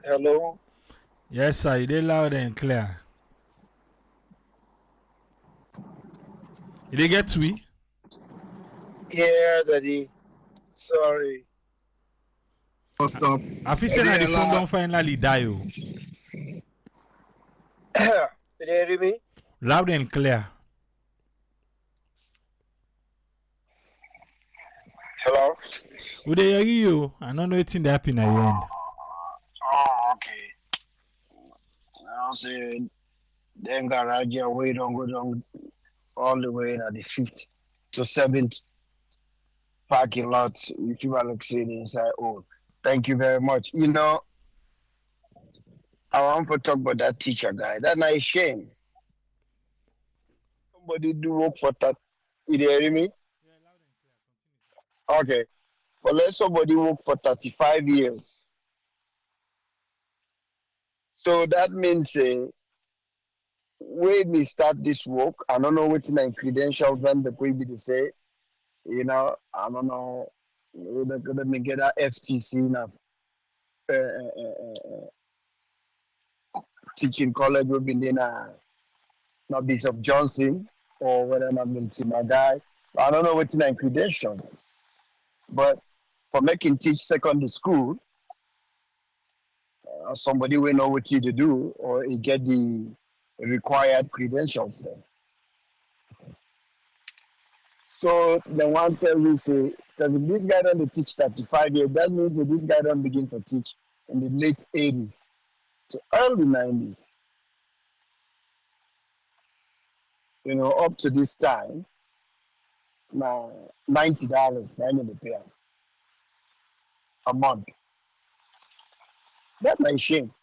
Hello. Yes, sir. You did loud and clear. You did get to me? Yeah, Daddy. Sorry. Stop. I feel saying that the phone don't finally die. Oh. Did you hear me? Loud and clear. Hello? Would they hear you? I don't know what's in the happen at the end. Oh, okay. I'll say, then garage your way don't go down all the way at the 5th to 7th parking lot. If you want to say the inside, oh, thank you very much. You know, I want to talk about that teacher guy. That's not a shame. Somebody do work for that. You hear me? Okay. For let somebody work for 35 years. So that means when we start this work, I don't know what's in credentials and the way they say, you know, I don't know, they're going to get that FTC enough. Teaching college will be in not Bishop Johnson or whether I'm my guy. I don't know what's in credentials. But for making teach secondary school, somebody will know what to do or he get the required credentials then. So the one tell me say, because if this guy don't teach 35 years, that means that this guy don't begin to teach in the late 80s to early 90s. You know, up to this time, now $90 I need to pay a month. That's my shame.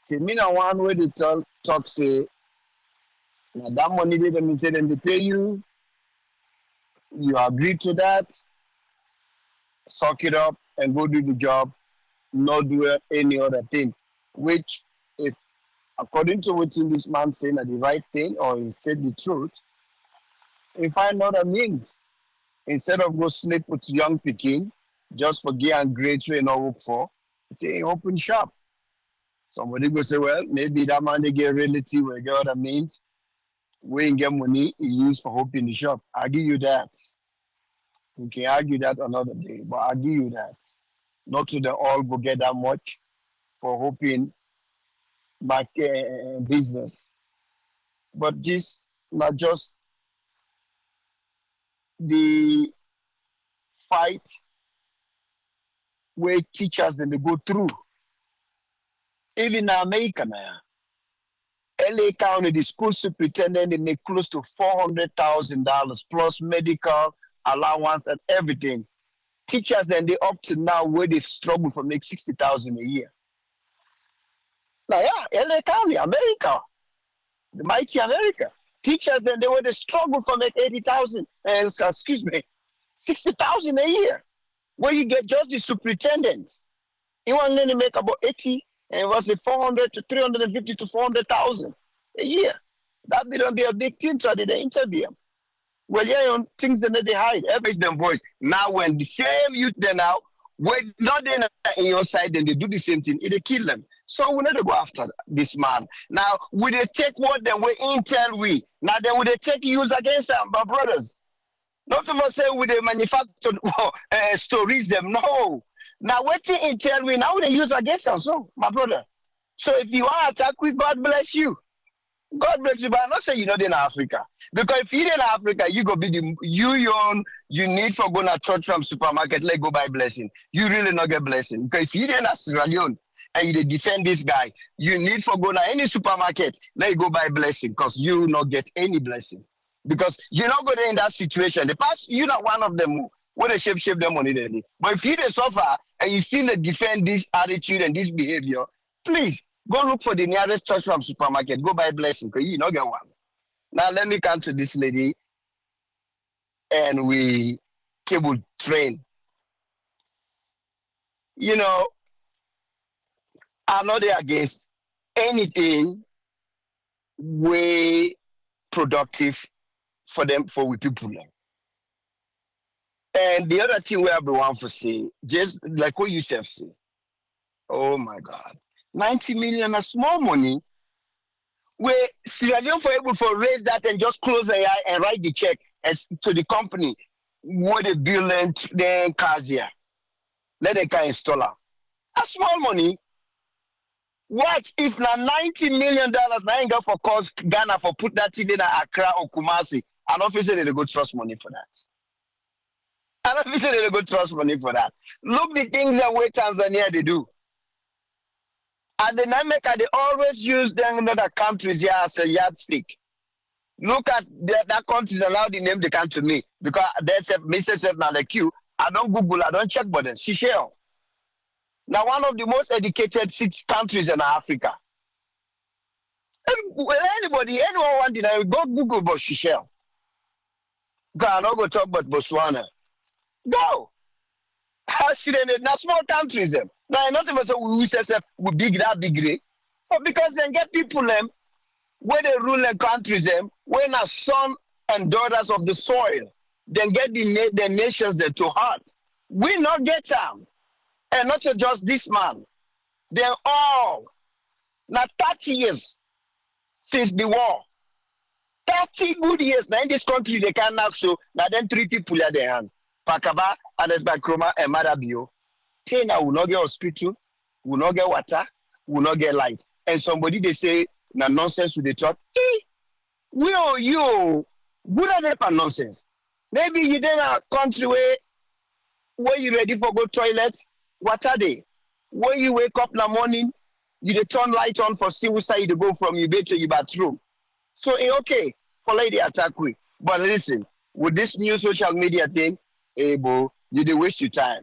See, me now one way they talk say, now that money they don't say them they pay you, you agree to that, suck it up and go do the job, not do any other thing. Which, if according to what this man saying are the right thing or he said the truth, he find other means. Instead of go sleep with young picking, just for get and grades we not work for, say open shop. Somebody go say, well, maybe that man they get relative where get other means. We ain't get money he use for open the shop. I give you that. We can argue that another day, but I give you that. Not to the all go get that much for hoping back business. But this not just the fight where teachers then they go through. Even in America now, LA County, the school superintendent, they make close to $400,000 plus medical allowance and everything. Teachers then they up to now where they've struggled for make $60,000 a year. Now yeah, LA County, America, the mighty America. Teachers then they were they struggle for make 80,000. Excuse me, 60,000 a year. Where you get just the superintendent, he want to make about 80, and it was 400 to 350 to 400,000 a year. That be don't be a big thing to the interview. Well, yeah, on things that they hide. Everybody's them voice. Now when the same youth they now, when not then in your side, then they do the same thing. They kill them. So we need to go after this man. Now, will they take what then we intel we? Now then will they take use against them, my brothers? Not of us say with the manufacture stories them. No. Now what the intel we now they use against us, so my brother. So if you want to attack with God bless you. God bless you, but I'm not saying you're not in Africa. Because if you're in Africa, you go be the you need for going to church from supermarket, let go buy blessing. You really not get blessing. Because if you're in Sierra Leone and you defend this guy, you need for going to any supermarket, let go buy blessing, because you not get any blessing. Because you're not going to in that situation. The past, you're not one of them where they shape them money. Then. But if you suffer and you still defend this attitude and this behavior, please go look for the nearest church from supermarket. Go buy blessing because you not get one. Now let me come to this lady and we cable train. You know, I'm not there against anything way productive for them, for we people. And the other thing we have the one for say, just like what you self say, oh my God, 90 million is small money. Where Sierra Leone for able to raise that and just close the eye and write the check as to the company what they build then cars here. Let them can install her. That's small money. Watch if na $90 million now ain't go for cause Ghana for put that thing in Accra or Kumasi. I don't feel say they go trust money for that. I don't feel say they go trust money for that. Look the things and way Tanzania they do. At the Nameka, they always use them in other countries here as a yardstick. Look at that country and allow the name they come to me. Because that's Mr. Sef now like you. I don't Google, I don't check button. Seychelles. Now, one of the most educated 6 countries in Africa. Anyone want to go Google about Seychelles. I'm not going to talk about Botswana. Go. I see them in small countries. Now, not even so we say we big that big. But because then get people where they rule the countries when are son and daughters of the soil, then get the nations there to heart. We not get them. And not just this man. They're all. Now 30 years since the war. 30 good years. Now in this country they can knock so. Now then 3 people at their hand. Pakaba, Adesba Kroma, and Madabio. Now will not get hospital, will not get water, will not get light. And somebody they say, now nonsense with the talk. We are you. Good at that nonsense. Maybe you in a country where you ready for go toilet. What are they? When you wake up in the morning, you turn light on for see which side you go from your bed to your bathroom. So it's okay for lady attack we. But listen, with this new social media thing, hey bro, you dey waste your time.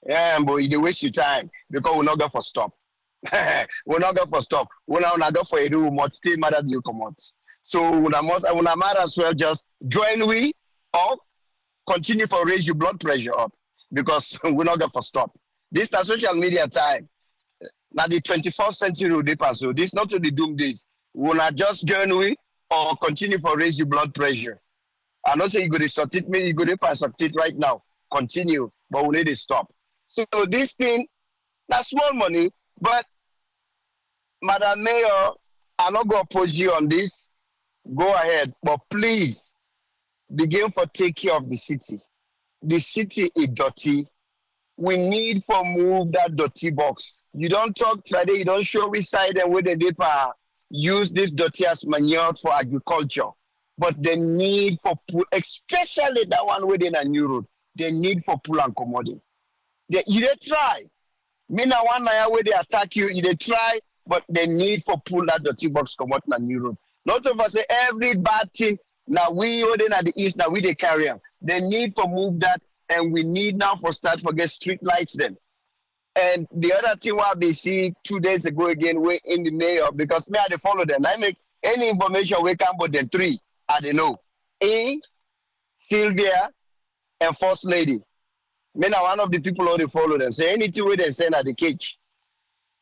Yeah, bro, you dey waste your time because we're not going for stop. We're not going for stop. We're not going for a room, but still matter you come out. So we might as well just join we or continue for raise your blood pressure up because we're not going for stop. This is social media time. Now the 21st century will depend. So this not to the doom days. We will not just join we or continue for raise your blood pressure. I know say you go to sort it, me you go to sort it right now. Continue, but we need to stop. So this thing, that's small money, but Madam Mayor, I'm not going to oppose you on this. Go ahead, but please begin for take care of the city. The city is dirty. We need for move that dirty box. You don't talk today, you don't show which side and where the paper use this dirty as manure for agriculture. But the need for pull, especially that one within a new road, the need for pull and commodity. You dey try. Me na one night where they attack you, you dey try, but the need for pull that dirty box come out na new road. Not of us say every bad thing, now we within at the east, now we they carry on. The need for move that. And we need now for start for get street lights then. And the other thing what we see 2 days ago again, we in the mayor, because me I dey follow them. I make any information we can but then 3, I don't know. Sylvia and First Lady. Me now one of the people who they follow them. So anything where they send at the cage.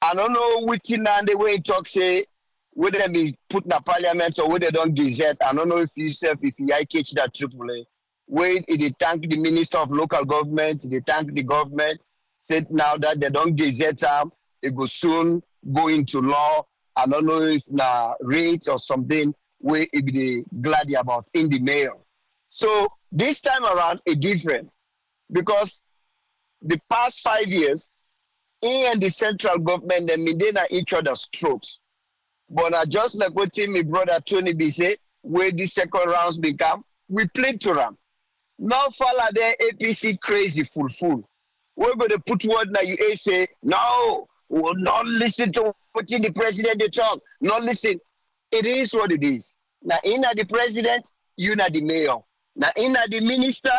I don't know which thing and the way talk say whether they be put in a parliament or whether they don't gazette. I don't know if you catch that AAA. Wait, they thank the Minister of Local Government, they thank the government, said now that they don't gazette them, it will soon go into law. I don't know if na rates or something where it be glad about in the mail. So this time around, it's different because the past 5 years, he and the central government, they maintain each other's throats. But now just like what my brother Tony B said, where the second rounds become, we played to them. Now follow the APC crazy full. We're going to put word now you say, no, we will not listen to what the president they talk. Not listen. It is what it is. Now in the president, you na the mayor. Now, in the minister,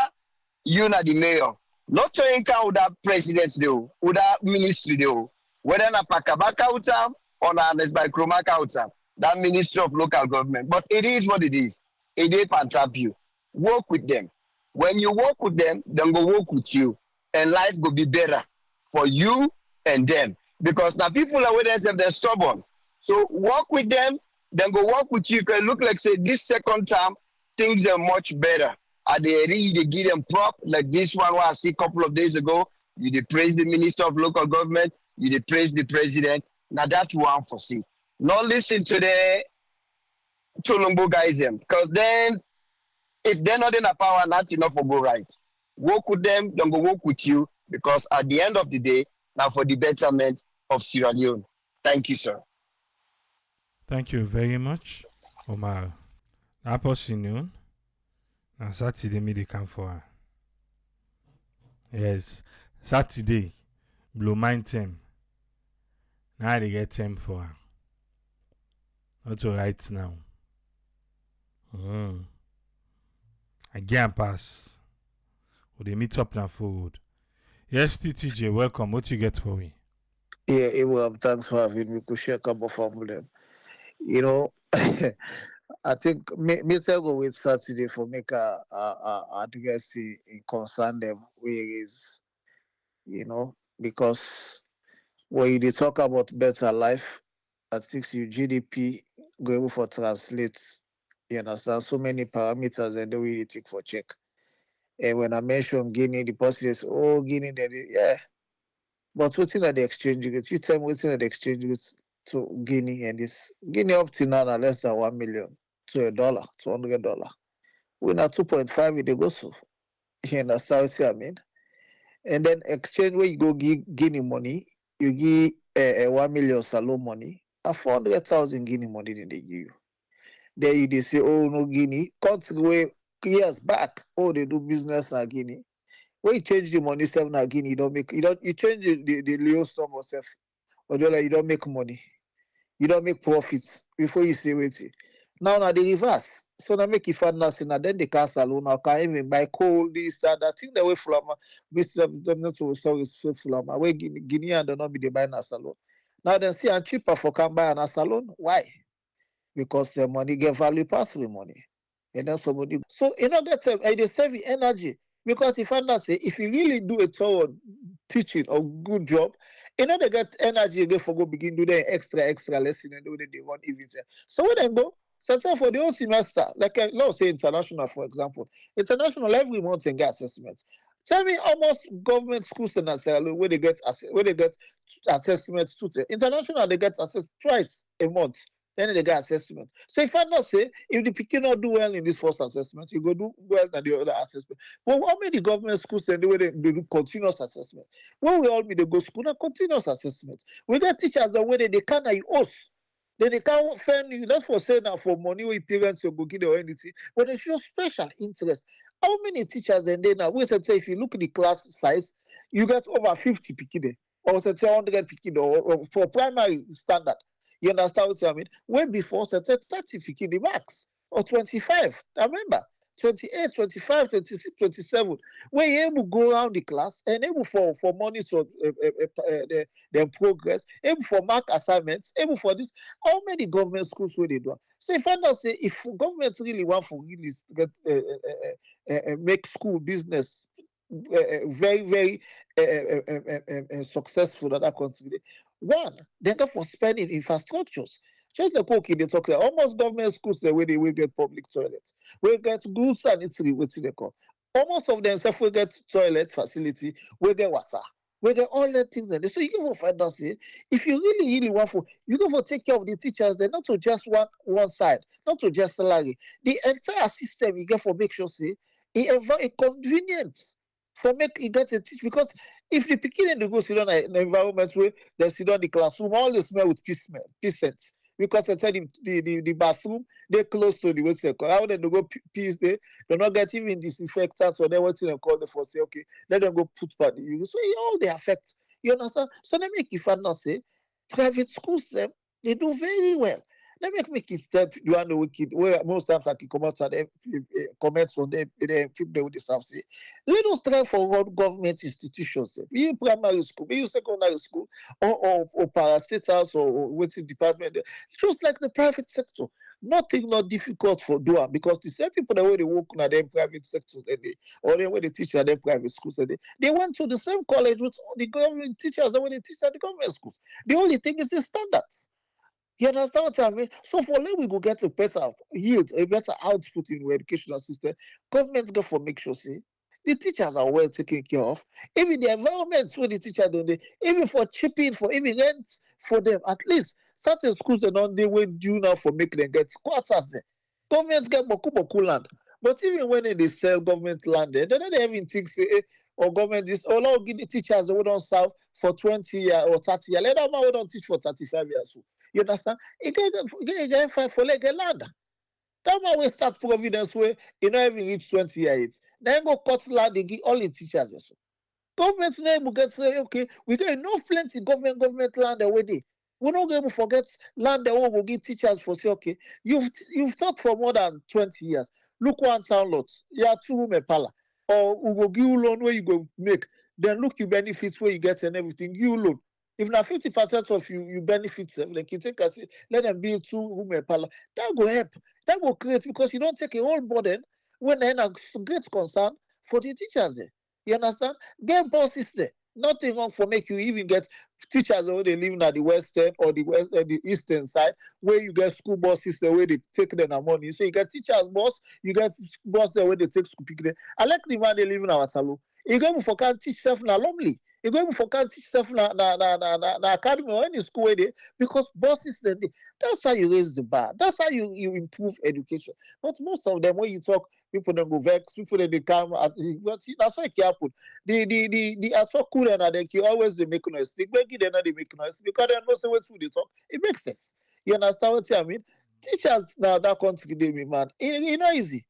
you na the mayor. Not to encounter that president though, or that ministry though. Whether na Pakabaka outam or na by Kromaka outam, that ministry of local government. But it is what it is. It is pantapu. Work with them. When you work with them, then go work with you. And life will be better for you and them. Because now people are with themselves, they're stubborn. So work with them, then go work with you. Can look like say this second time, things are much better. Are they really they give them prop like this one I see a couple of days ago? You they praise the minister of local government, you they praise the president. Now that one for see. Not listen to the Tolombo guys them. Because then if they're not in a power, not enough for go right. Work with them, then go work with you. Because at the end of the day, now for the betterment of Sierra Leone. Thank you, sir. Thank you very much, Omar. That person, you now Saturday, me they come for her. Yes, Saturday, blow mind time. Now they get time for her. Not right now. Again, pass. Will they meet up now forward? Yes, TTJ, welcome. What you get for me? Yeah, well, thanks for having me. Could share a couple of them. You know, I think Mr. Go with Saturday for make a address in concern them where is, you know, because when you talk about better life, I think your GDP go for translate, you understand, so many parameters and the way you take for check. And when I mention Guinea, the person is, oh, Guinea, yeah. But what's in the exchange rate? You tell me what's in the exchange rate to Guinea and this Guinea up to now are less than 1 million to $1, $200. We're now 2.5 it goes so. You understand what I mean? And then exchange where you go give Guinea money, you give 1 million Salon money, a 400,000 Guinea money they give you. There they say, oh no Guinea, country where years back, oh they do business in Guinea. When you change the money, self na Guinea, you change the Leone storm yourself, or you don't make money. You don't make profits before you say wait. Now the reverse. So now make it fun now, then they can't salon now can even buy coal, this, that thing the way from sorry, so from where Guinea and not be the buying a salon. Now then see and cheaper for can buy a salon. Why? Because the money get value pass with money. And then somebody so you know get they save energy. Because if I not say if you really do a thorough teaching or good job, you know they get energy again for go begin do the extra lesson and do they want even say. So when they go, so for the whole semester, like let's say international, for example, international every month and get assessments. Tell me almost government schools in Sierra where they get assessments to international they get assessed twice a month. Then they get assessment. So if I not say, if the people not do well in this first assessment, you go do well in the other assessment. But how many government schools and the way they do continuous assessment? When we all be they go school, na continuous assessment. We get teachers the way they can you us. Then they can't find you. That's for saying now for money or parents you go get or anything. But they show special interest. How many teachers and they now? We say if you look at the class size, you get over 50 people or say 100 people or for primary standard. You understand what I mean? When before, said 30 the max or 25. I remember 28, 25, 26, 27. When you able to go around the class and able for money for their progress, able for mark assignments, able for this. How many government schools will they do? So if I not say if government really want to really get make school business very, very successful in that country. One, they go for spending infrastructures. Just like okay, they talk like almost government schools the way they will get public toilets. We get good sanitary, what they call. Almost of them self will get toilet facility, we get water. We get all the things there. So you go for find out say, if you really want for you go for take care of the teachers, they're not to just one side, not to just salary. The entire system you get for make sure say it convenient for make it get a teach because if the beginning they go sit down in an environment where they sit down in the classroom, all they smell with piss scent. Because I tell you the bathroom, they're close to the what's it called. How they go piss they're not getting even disinfectants or they want to call them for say, okay, let them go put part the so all they affect. You understand? So they make if I not say private schools them, they do very well. Let me make it step you are the wicked where most times I can come out and comments on them people with this say. Let us try for all government institutions, be it primary school, be it secondary school, or parastatals or waiting department, just like the private sector. Nothing not difficult for doing because the same people that way they work in their private sectors or the way they teach at their private schools they went to the same college with all the government teachers and when they teach at the government schools. The only thing is the standards. You understand what I mean? So for let we go get a better yield, a better output in our educational system, government go for make sure see the teachers are well taken care of. Even the environments where the teachers don't they, even for chipping, for even rent for them, at least certain schools they don't they will do now for make them get quarters there. Government get boku land. But even when they sell government land there, they don't even think say, or government this, oh no, give the teachers who don't serve for 20 years or 30 years. Let them who don't teach for 35 years. So. You understand? You get fight for like a land. That man will start Providence where you not even reach 20 years. Then go cut land, they give all the teachers. So. Government name will get say, okay, we got enough plenty government land already. We're not going to forget land that we will give teachers for say, okay, you've taught for more than 20 years. Look one town lot, you have 2 room a pala. Or we will give you loan where you go make. Then look you benefits where you get and everything, give you loan. If now 50% of you benefit them, like you take us, let them build 2 room a pala. That will help. That will create because you don't take a whole burden when they're a great concern for the teachers there. You understand? Get bosses there. Nothing wrong for make you even get teachers where they live at the western or the eastern side where you get school buses there where they take them money. So you get teachers bus, you get bus there where they take school pick them. I like the man they live in our salon. You go for can teach self na Lumley. You go for can teach self na academy or any school where they because bosses there. That's how you raise the bar. That's how you improve education. But most of them when you talk, people don't go vex, people they come at but that's why it happen. The talk cool and they always they make noise. They make it they make noise because they know say what food they talk. It makes sense. You understand what I mean? Teachers now that country they be man. It not easy.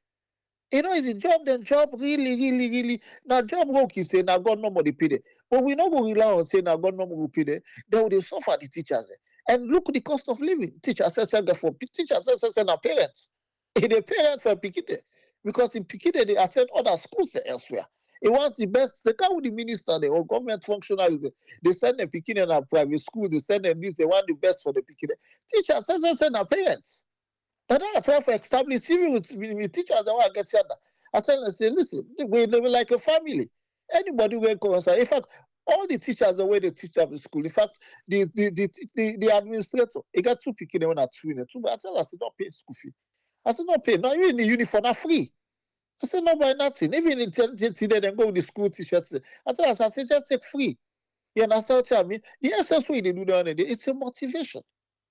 You know, it's a job, then job really. Now, job work is saying, now God no more pay them. But we not go rely on saying, now God no more pay them. They will suffer the teachers. And look at the cost of living. Teachers say, for teachers say, now parents. The parents for Pikite. Because in Pikite, they attend other schools elsewhere. They want the best. They come with the minister, the or government functionaries. They send them Pikite in a private school. They send them this. They want the best for the Pikite. Teachers say, now parents. And I try to establish even with teachers that want to get here. I tell them, say, listen, we live like a family. Anybody will come and say, in fact, all the teachers the way they teach at the school. In fact, the administrator, he got 2 picking them at 2 in 2. But I tell her, I said, not pay school fee. I said, not pay. Now you in the uniform are free. I said, no buy nothing. Even in today, then go with the school t-shirts. I tell her, I said, just take free. You understand what I mean? The essence way they do that, it's a motivation.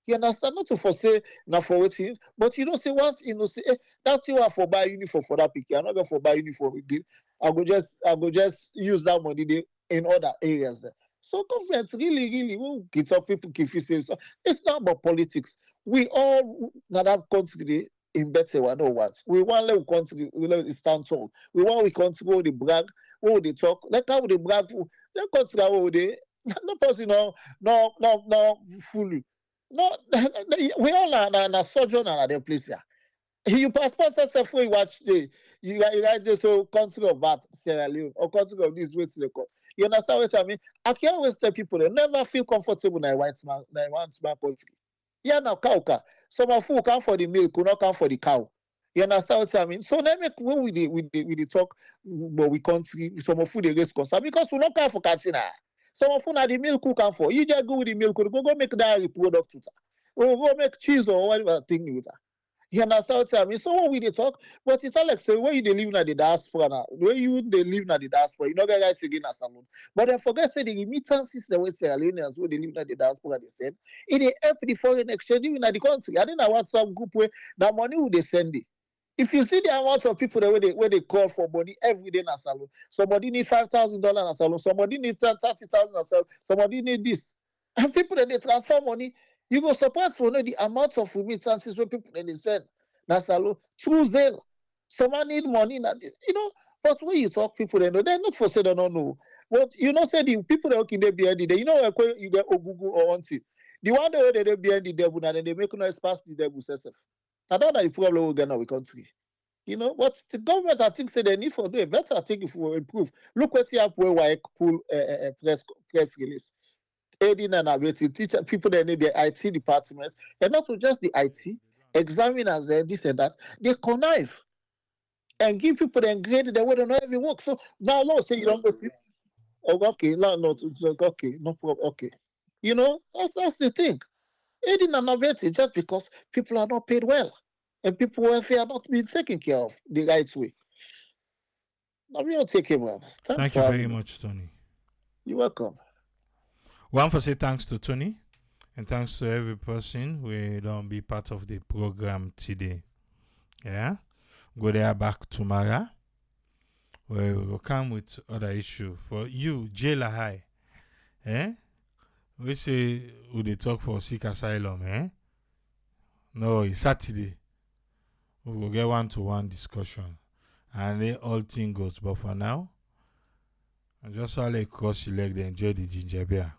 You understand? Not to forsay, not for waiting, but you know, say once you know, say that's you have for buy uniform for that picture. I'm not going for buy uniform again. I go just use that money in other areas. There. So government really will get up people keep saying so. It's not about politics. We all that have country in better one know what. We want little country we let it stand tall. We want we country where they brag, where they talk, like how they brag for the country where they no person no fully. No, we all na sojourner at their place here. You passport yourself when you watch the you write this whole country of that Sierra Leone or country of this way to the court. You understand what I mean? I can always tell people they never feel comfortable in a white man country. Yeah, now cow. Some of who come for the milk will not come for the cow. You understand what I mean? So let me when we talk but we country some of who they raise concern because we not come for cantina. Some of them the milk who come for. You just go with the milk, go make dairy product with her. Or go make cheese or whatever thing with her. You understand what I mean? So when we talk, but it's all like say where you they live in the diaspora now, where you they live in the diaspora, you not get right again as alone. But I forget say the remittances the way Sierra Leoneans where they live in the diaspora they send, it help the foreign exchange even in the country. I didn't know what some group where that money would they send it. If you see the amount of people where they call for money every day in a salon, somebody need $5,000 in a salon, somebody need 30,000 in a salon, somebody need this. And people that they transfer money, you go surprise for know the amount of remittances where people that they send na salon through Zelle. Someone need money, you know. But when you talk people they know, they're not for say they don't know. But you know, say the people that work in the BID, you know, you get Ogugu or Auntie. The one day they behind the devil and then they make noise past the devil itself. I don't know the problem we get in our country. You know, but the government, I think, say they need to do a better thing if we improve. Look what you have where pull press release. Aiding and abetting teacher people that need the IT departments, and not just the IT, examiners, this and that, they connive and give people the grade that way don't even work. So now law say you don't go see. Oh, okay, no, okay, no problem, okay. You know, that's the thing. Aiding and abetting just because people are not paid well and people welfare are not being taken care of the right way. Now we will take him well. Thank you very much, Tony. You're welcome. One for say thanks to Tony and thanks to every person who don't be part of the program today. Yeah, go there back tomorrow. We will come with other issue for you, Jailer High. We say we they talk for sick asylum. No, it's Saturday. We will get one-to-one discussion, and then all thing goes. But for now, I just want to cross your leg, they enjoy the ginger beer.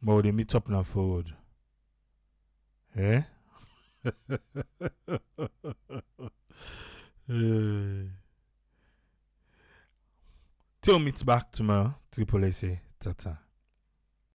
But they meet up now forward. Till meet back tomorrow. Triple SA. Tata.